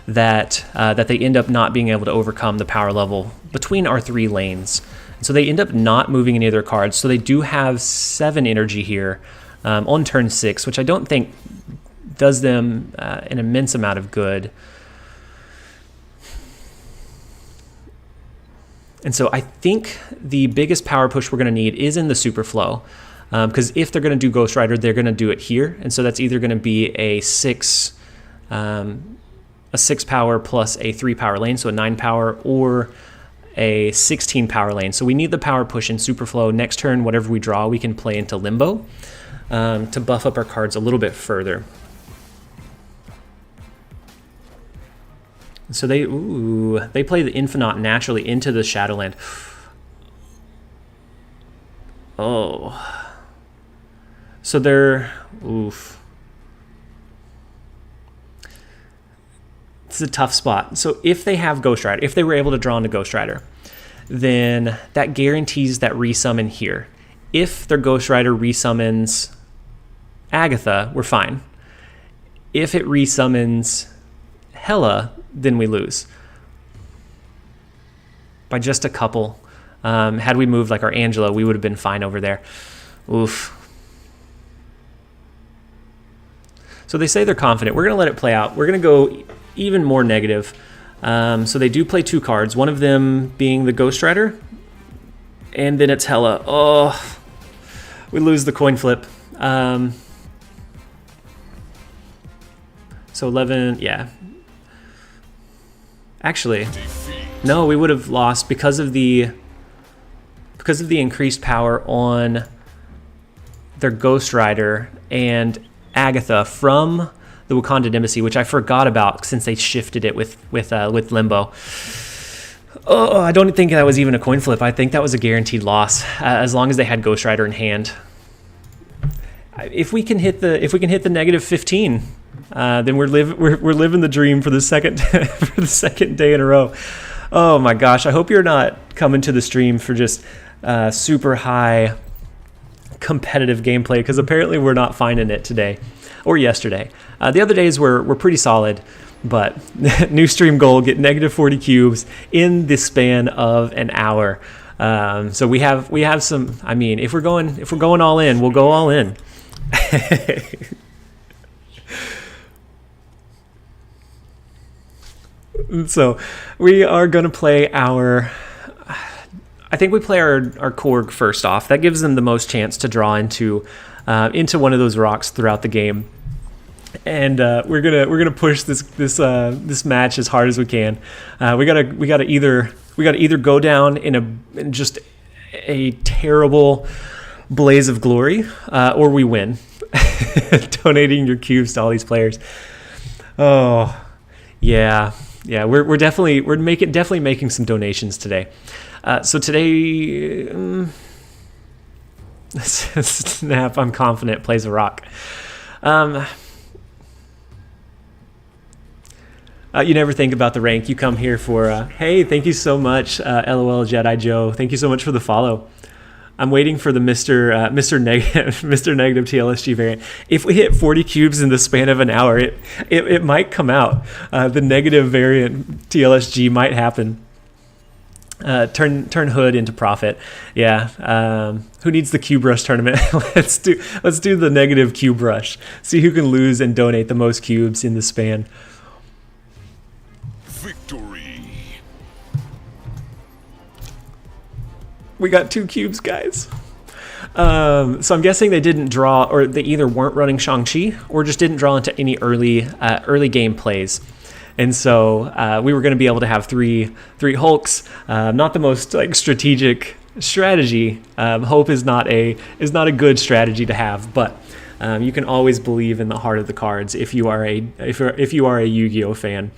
that they end up not being able to overcome the power level between our 3 lanes. So they end up not moving any of their cards, so they do have 7 energy here on turn 6, which I don't think does them an immense amount of good. And so I think the biggest power push we're going to need is in the Super Flow, because if they're going to do Ghost Rider, they're going to do it here, and so that's either going to be a 6 power plus a 3 power lane, so a 9 power, or a 16 power lane. So we need the power push in Super Flow. Next turn, whatever we draw, we can play into Limbo to buff up our cards a little bit further. So they play the Infinite naturally into the Shadowland. Oh. So they're... Oof. It's a tough spot. So if they have Ghost Rider, if they were able to draw into Ghost Rider, then that guarantees that resummon here. If their Ghost Rider resummons Agatha, we're fine. If it resummons Hela, then we lose by just a couple. Had we moved like our Angela, we would have been fine over there. Oof. So they say they're confident. We're going to let it play out. We're going to go even more negative. So they do play 2 cards, one of them being the Ghost Rider, and then it's Hela. Oh, we lose the coin flip. So 11, yeah. Actually, no, we would have lost because of the increased power on their Ghost Rider and Agatha from the Wakandan Embassy, which I forgot about since they shifted it with Limbo. Oh, I don't think that was even a coin flip. I think that was a guaranteed loss as long as they had Ghost Rider in hand. If we can hit the negative 15. Then we're living the dream for the second day in a row. Oh my gosh! I hope you're not coming to the stream for just super high competitive gameplay, because apparently we're not finding it today or yesterday. The other days were pretty solid, but new stream goal: get negative 40 cubes in the span of an hour. So we have some. I mean, if we're going all in, we'll go all in. So we are going to play I think we play our Korg first off. That gives them the most chance to draw into one of those rocks throughout the game. And we're gonna push this match as hard as we can. We gotta either go down in just a terrible blaze of glory, or we win. Donating your cubes to all these players. Oh, yeah. Yeah, we're definitely making some donations today. So today, Snap, I'm confident, plays a rock. You never think about the rank. You come here for, hey, thank you so much, LOL Jedi Joe. Thank you so much for the follow. I'm waiting for the Mr. Negative TLSG variant. If we hit 40 cubes in the span of an hour, it might come out. The negative variant TLSG might happen. Turn Hood into profit. Yeah. Who needs the cube rush tournament? Let's do the negative cube rush. See who can lose and donate the most cubes in the span. Victory. We got 2 cubes, guys. So I'm guessing they didn't draw, or they either weren't running Shang-Chi or just didn't draw into any early game plays. And so we were going to be able to have three Hulks. Not the most like strategic strategy. Hope is not a good strategy to have, but you can always believe in the heart of the cards if you are a Yu-Gi-Oh fan.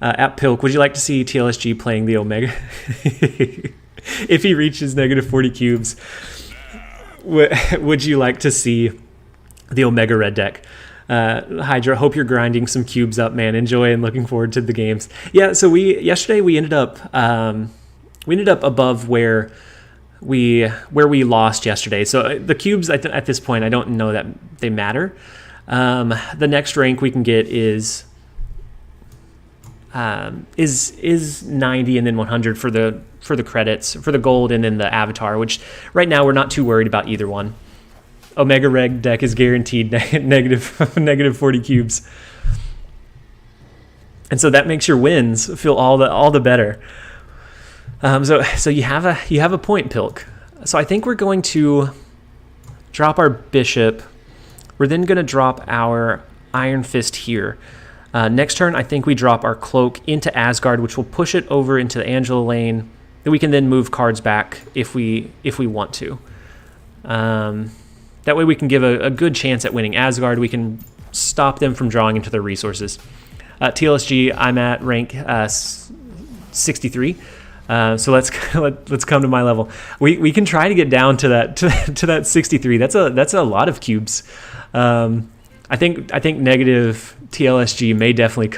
At Pilk, would you like to see TLSG playing the Omega? If he reaches negative 40 cubes, would you like to see the Omega Red deck? Hydra, hope you're grinding some cubes up, man. Enjoy and looking forward to the games. Yeah, so yesterday we ended up above where we lost yesterday. So the cubes at this point, I don't know that they matter. The next rank we can get is 90 and then 100 for the credits, for the gold and then the avatar, which right now we're not too worried about either one. Omega Red deck is guaranteed negative 40 cubes. And so that makes your wins feel all the better. So you have a point, Pilk. So I think we're going to drop our bishop. We're then going to drop our Iron Fist here. Next turn, I think we drop our cloak into Asgard, which will push it over into the Angela lane. That we can then move cards back if we want to. That way we can give a good chance at winning Asgard. We can stop them from drawing into their resources. TLSG, I'm at rank 63. So let's come to my level. We can try to get down to that 63. That's a lot of cubes. I think negative TLSG may definitely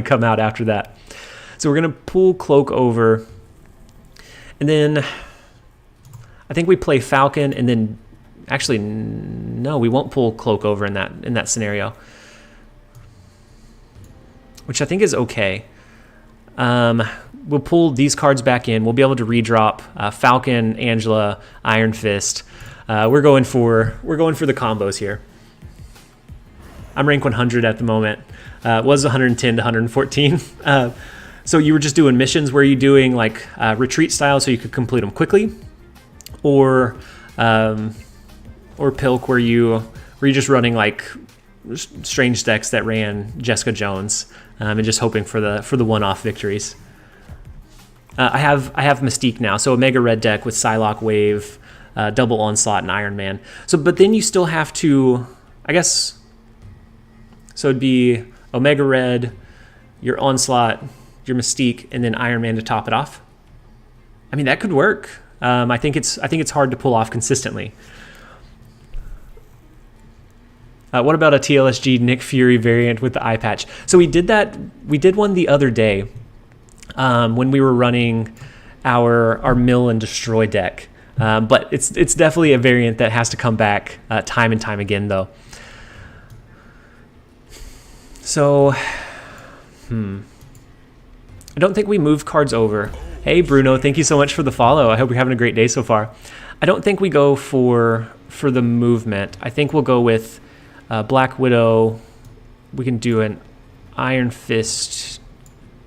come out after that. So we're gonna pull Cloak over, and then I think we play Falcon, and then actually no, we won't pull Cloak over in that scenario, which I think is okay. We'll pull these cards back in. We'll be able to redrop Falcon, Angela, Iron Fist. We're going for the combos here. I'm rank 100 at the moment. Was 110 to 114. So you were just doing missions. Were you doing like retreat style so you could complete them quickly, or Pilk, were you just running like strange decks that ran Jessica Jones and just hoping for the one-off victories? I have Mystique now, so Omega Red deck with Psylocke, Wave, Double Onslaught, and Iron Man. So, but then you still have to, I guess. So it'd be Omega Red, your Onslaught, your Mystique, and then Iron Man to top it off. I mean, that could work. I think it's hard to pull off consistently. What about a TLSG Nick Fury variant with the eye patch? So we did that. We did one the other day when we were running our Mill and Destroy deck. But it's definitely a variant that has to come back time and time again, though. So, I don't think we move cards over. Hey, Bruno, thank you so much for the follow. I hope you're having a great day so far. I don't think we go for the movement. I think we'll go with Black Widow. We can do an Iron Fist.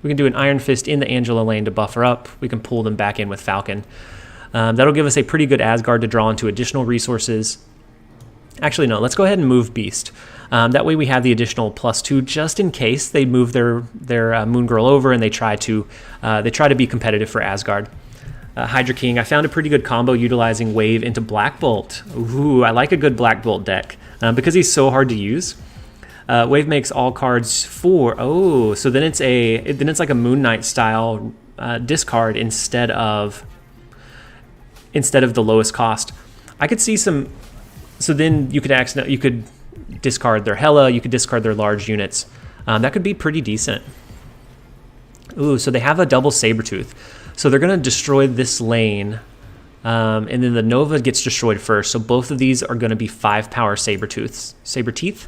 We can do an Iron Fist in the Angela lane to buffer up. We can pull them back in with Falcon. That'll give us a pretty good Asgard to draw into additional resources. Actually, no, let's go ahead and move Beast. That way we have the additional +2 just in case they move their Moon Girl over and they try to be competitive for Asgard. Hydra King, I found a pretty good combo utilizing Wave into Black Bolt. Ooh, I like a good Black Bolt deck because he's so hard to use. Wave makes all cards 4. Oh, so then it's like a Moon Knight style discard instead of the lowest cost. I could see some. So then you could discard their Hela, you could discard their large units. That could be pretty decent. Ooh, so they have a double Sabretooth. So they're going to destroy this lane, and then the Nova gets destroyed first. So both of these are going to be 5-power Sabreteeth.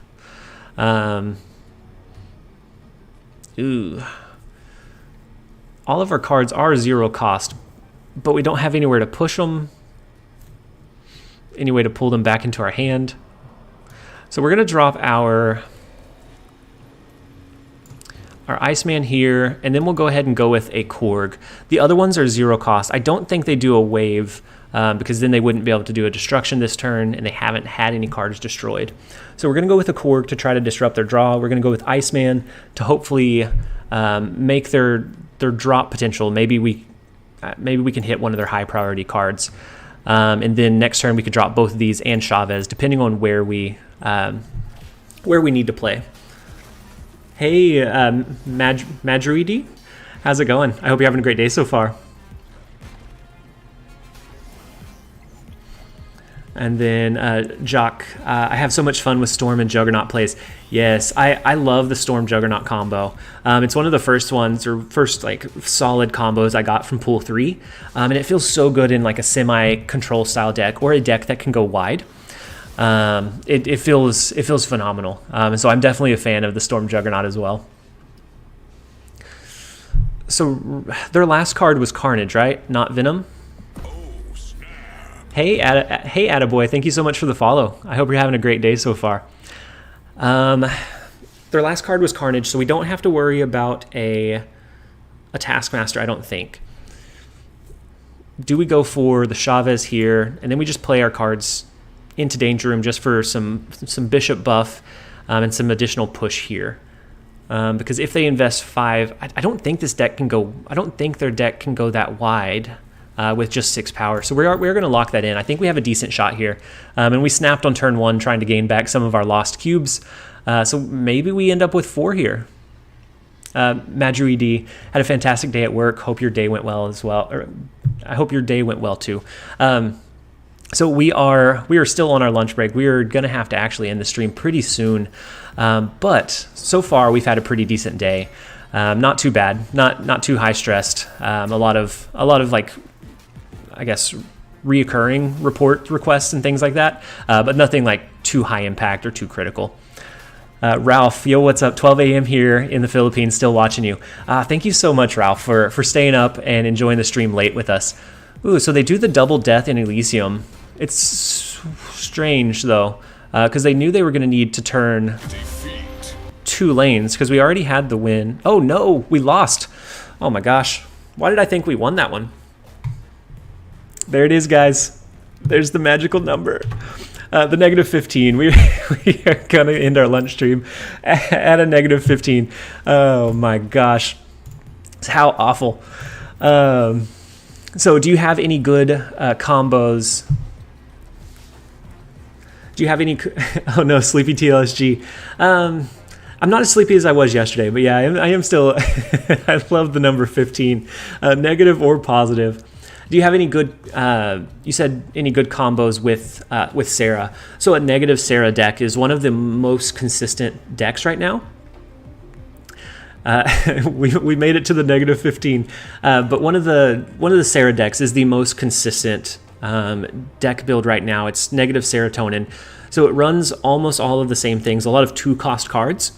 Ooh. All of our cards are 0 cost, but we don't have anywhere to push them, any way to pull them back into our hand. So we're going to drop our our Iceman here, and then we'll go ahead and go with a Korg. The other ones are 0 cost. I don't think they do a wave because then they wouldn't be able to do a destruction this turn, and they haven't had any cards destroyed. So we're going to go with a Korg to try to disrupt their draw. We're going to go with Iceman to hopefully make their drop potential. Maybe we can hit one of their high priority cards. And then next turn we could drop both of these and Chavez, depending on where we need to play. Hey, Madruidi, how's it going? I hope you're having a great day so far. And then Jock, I have so much fun with Storm and Juggernaut plays. Yes, I love the Storm Juggernaut combo. It's one of the first ones, or first like solid combos I got from Pool 3. And it feels so good in like a semi-control style deck, or a deck that can go wide. It feels phenomenal. And so I'm definitely a fan of the Storm Juggernaut as well. So their last card was Carnage, right? Not Venom? Hey, Attaboy, thank you so much for the follow. I hope you're having a great day so far. Their last card was Carnage, so we don't have to worry about a Taskmaster, I don't think. Do we go for the Chavez here, and then we just play our cards into Danger Room just for some Bishop buff and some additional push here? Because if they invest 5, I don't think this deck can go. I don't think their deck can go that wide. With just 6 power. So we're going to lock that in. I think we have a decent shot here. And we snapped on turn 1 trying to gain back some of our lost cubes. So maybe we end up with 4 here. Madruidi had a fantastic day at work. Hope your day went well as well. Or I hope your day went well too. So we are still on our lunch break. We are going to have to actually end the stream pretty soon. But so far we've had a pretty decent day. Not too bad. Not too high stressed. A lot of like, I guess, reoccurring report requests and things like that, but nothing like too high impact or too critical. Ralph, yo, what's up? 12 a.m. here in the Philippines, still watching you. Thank you so much, Ralph, for staying up and enjoying the stream late with us. Ooh, so they do the double death in Elysium. It's strange, though, because they knew they were going to need to turn 2 lanes, because we already had the win. Oh, no, we lost. Oh, my gosh. Why did I think we won that one? There it is, guys. There's the magical number. The negative 15. We are going to end our lunch stream at a negative 15. Oh, my gosh. How awful. So do you have any good combos? Do you have any... Oh, no, sleepy TLSG. I'm not as sleepy as I was yesterday, but yeah, I am still... I love the number 15. Negative or positive. Do you have any good, you said any good combos with Sarah? So a negative Sarah deck is one of the most consistent decks right now. We made it to the negative 15, but one of the Sarah decks is the most consistent deck build right now. It's negative serotonin, so it runs almost all of the same things. A lot of 2-cost cards,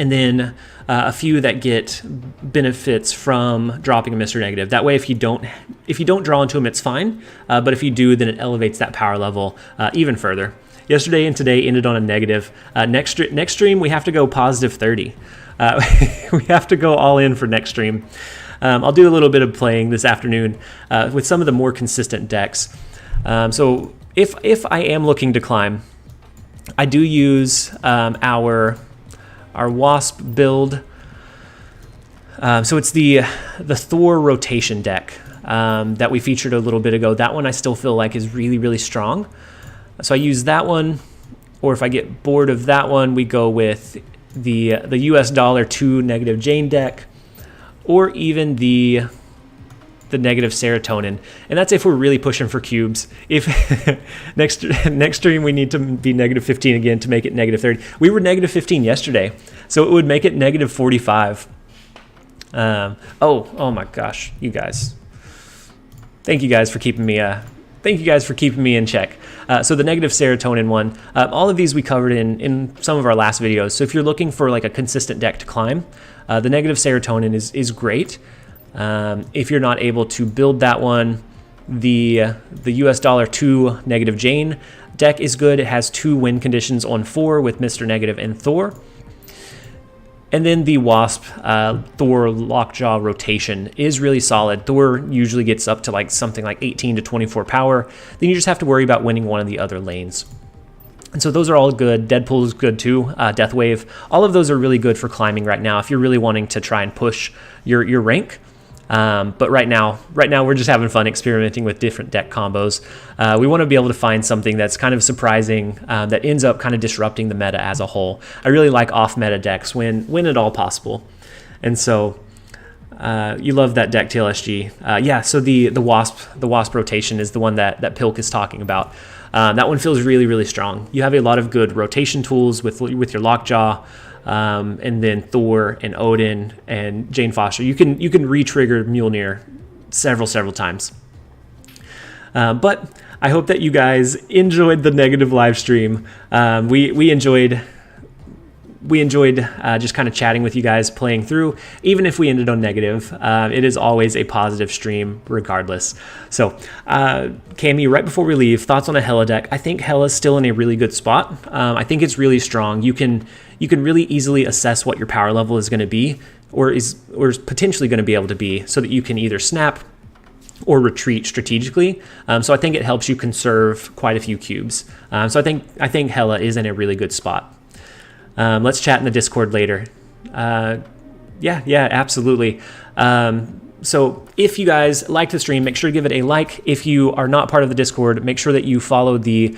and then a few that get benefits from dropping a Mr. Negative. That way, if you don't draw into them, it's fine. But if you do, then it elevates that power level even further. Yesterday and today ended on a negative. Next stream, we have to go positive 30. We have to go all in for next stream. I'll do a little bit of playing this afternoon with some of the more consistent decks. So if I am looking to climb, I do use our Wasp build. So it's the Thor rotation deck that we featured a little bit ago. That one I still feel like is really, really strong. So I use that one, or if I get bored of that one, we go with the US dollar 2 negative Jane deck, or even the negative serotonin. And that's if we're really pushing for cubes. If next stream we need to be negative 15 again to make it negative 30. We were negative 15 yesterday, so it would make it negative 45. Oh my gosh, you guys. Thank you guys for keeping me in check. So the negative serotonin one, all of these we covered in some of our last videos. So if you're looking for like a consistent deck to climb, the negative serotonin is great. If you're not able to build that one, the US dollar 2 negative Jane deck is good. It has 2 win conditions on 4 with Mr. Negative and Thor. And then the Wasp Thor Lockjaw rotation is really solid. Thor usually gets up to like something like 18 to 24 power. Then you just have to worry about winning one of the other lanes. And so those are all good. Deadpool is good too. Deathwave. All of those are really good for climbing right now if you're really wanting to try and push your rank. But right now we're just having fun experimenting with different deck combos. We want to be able to find something that's kind of surprising, that ends up kind of disrupting the meta as a whole. I really like off-meta decks when at all possible. And so you love that deck, TLSG. Yeah, so the Wasp rotation is the one that Pilk is talking about. That one feels really, really strong. You have a lot of good rotation tools with your Lockjaw. And then Thor and Odin and Jane Foster. You can re-trigger Mjolnir several times. But I hope that you guys enjoyed the negative live stream. We enjoyed just kind of chatting with you guys, playing through. Even if we ended on negative, it is always a positive stream regardless. So, Cammy, right before we leave, thoughts on a Hela deck? I think Hela's still in a really good spot. I think it's really strong. You can really easily assess what your power level is going to be, or is potentially going to be able to be, so that you can either snap or retreat strategically. So I think it helps you conserve quite a few cubes. So I think Hela is in a really good spot. Let's chat in the Discord later. Yeah, absolutely. So if you guys like the stream, make sure to give it a like. If you are not part of the Discord, make sure that you follow the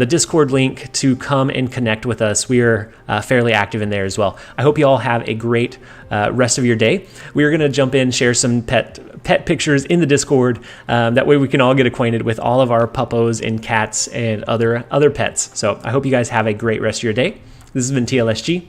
Discord link to come and connect with us. We are fairly active in there as well. I hope you all have a great rest of your day. We are going to jump in, share some pet pictures in the Discord. That way we can all get acquainted with all of our puppos and cats and other pets. So I hope you guys have a great rest of your day. This has been TLSG.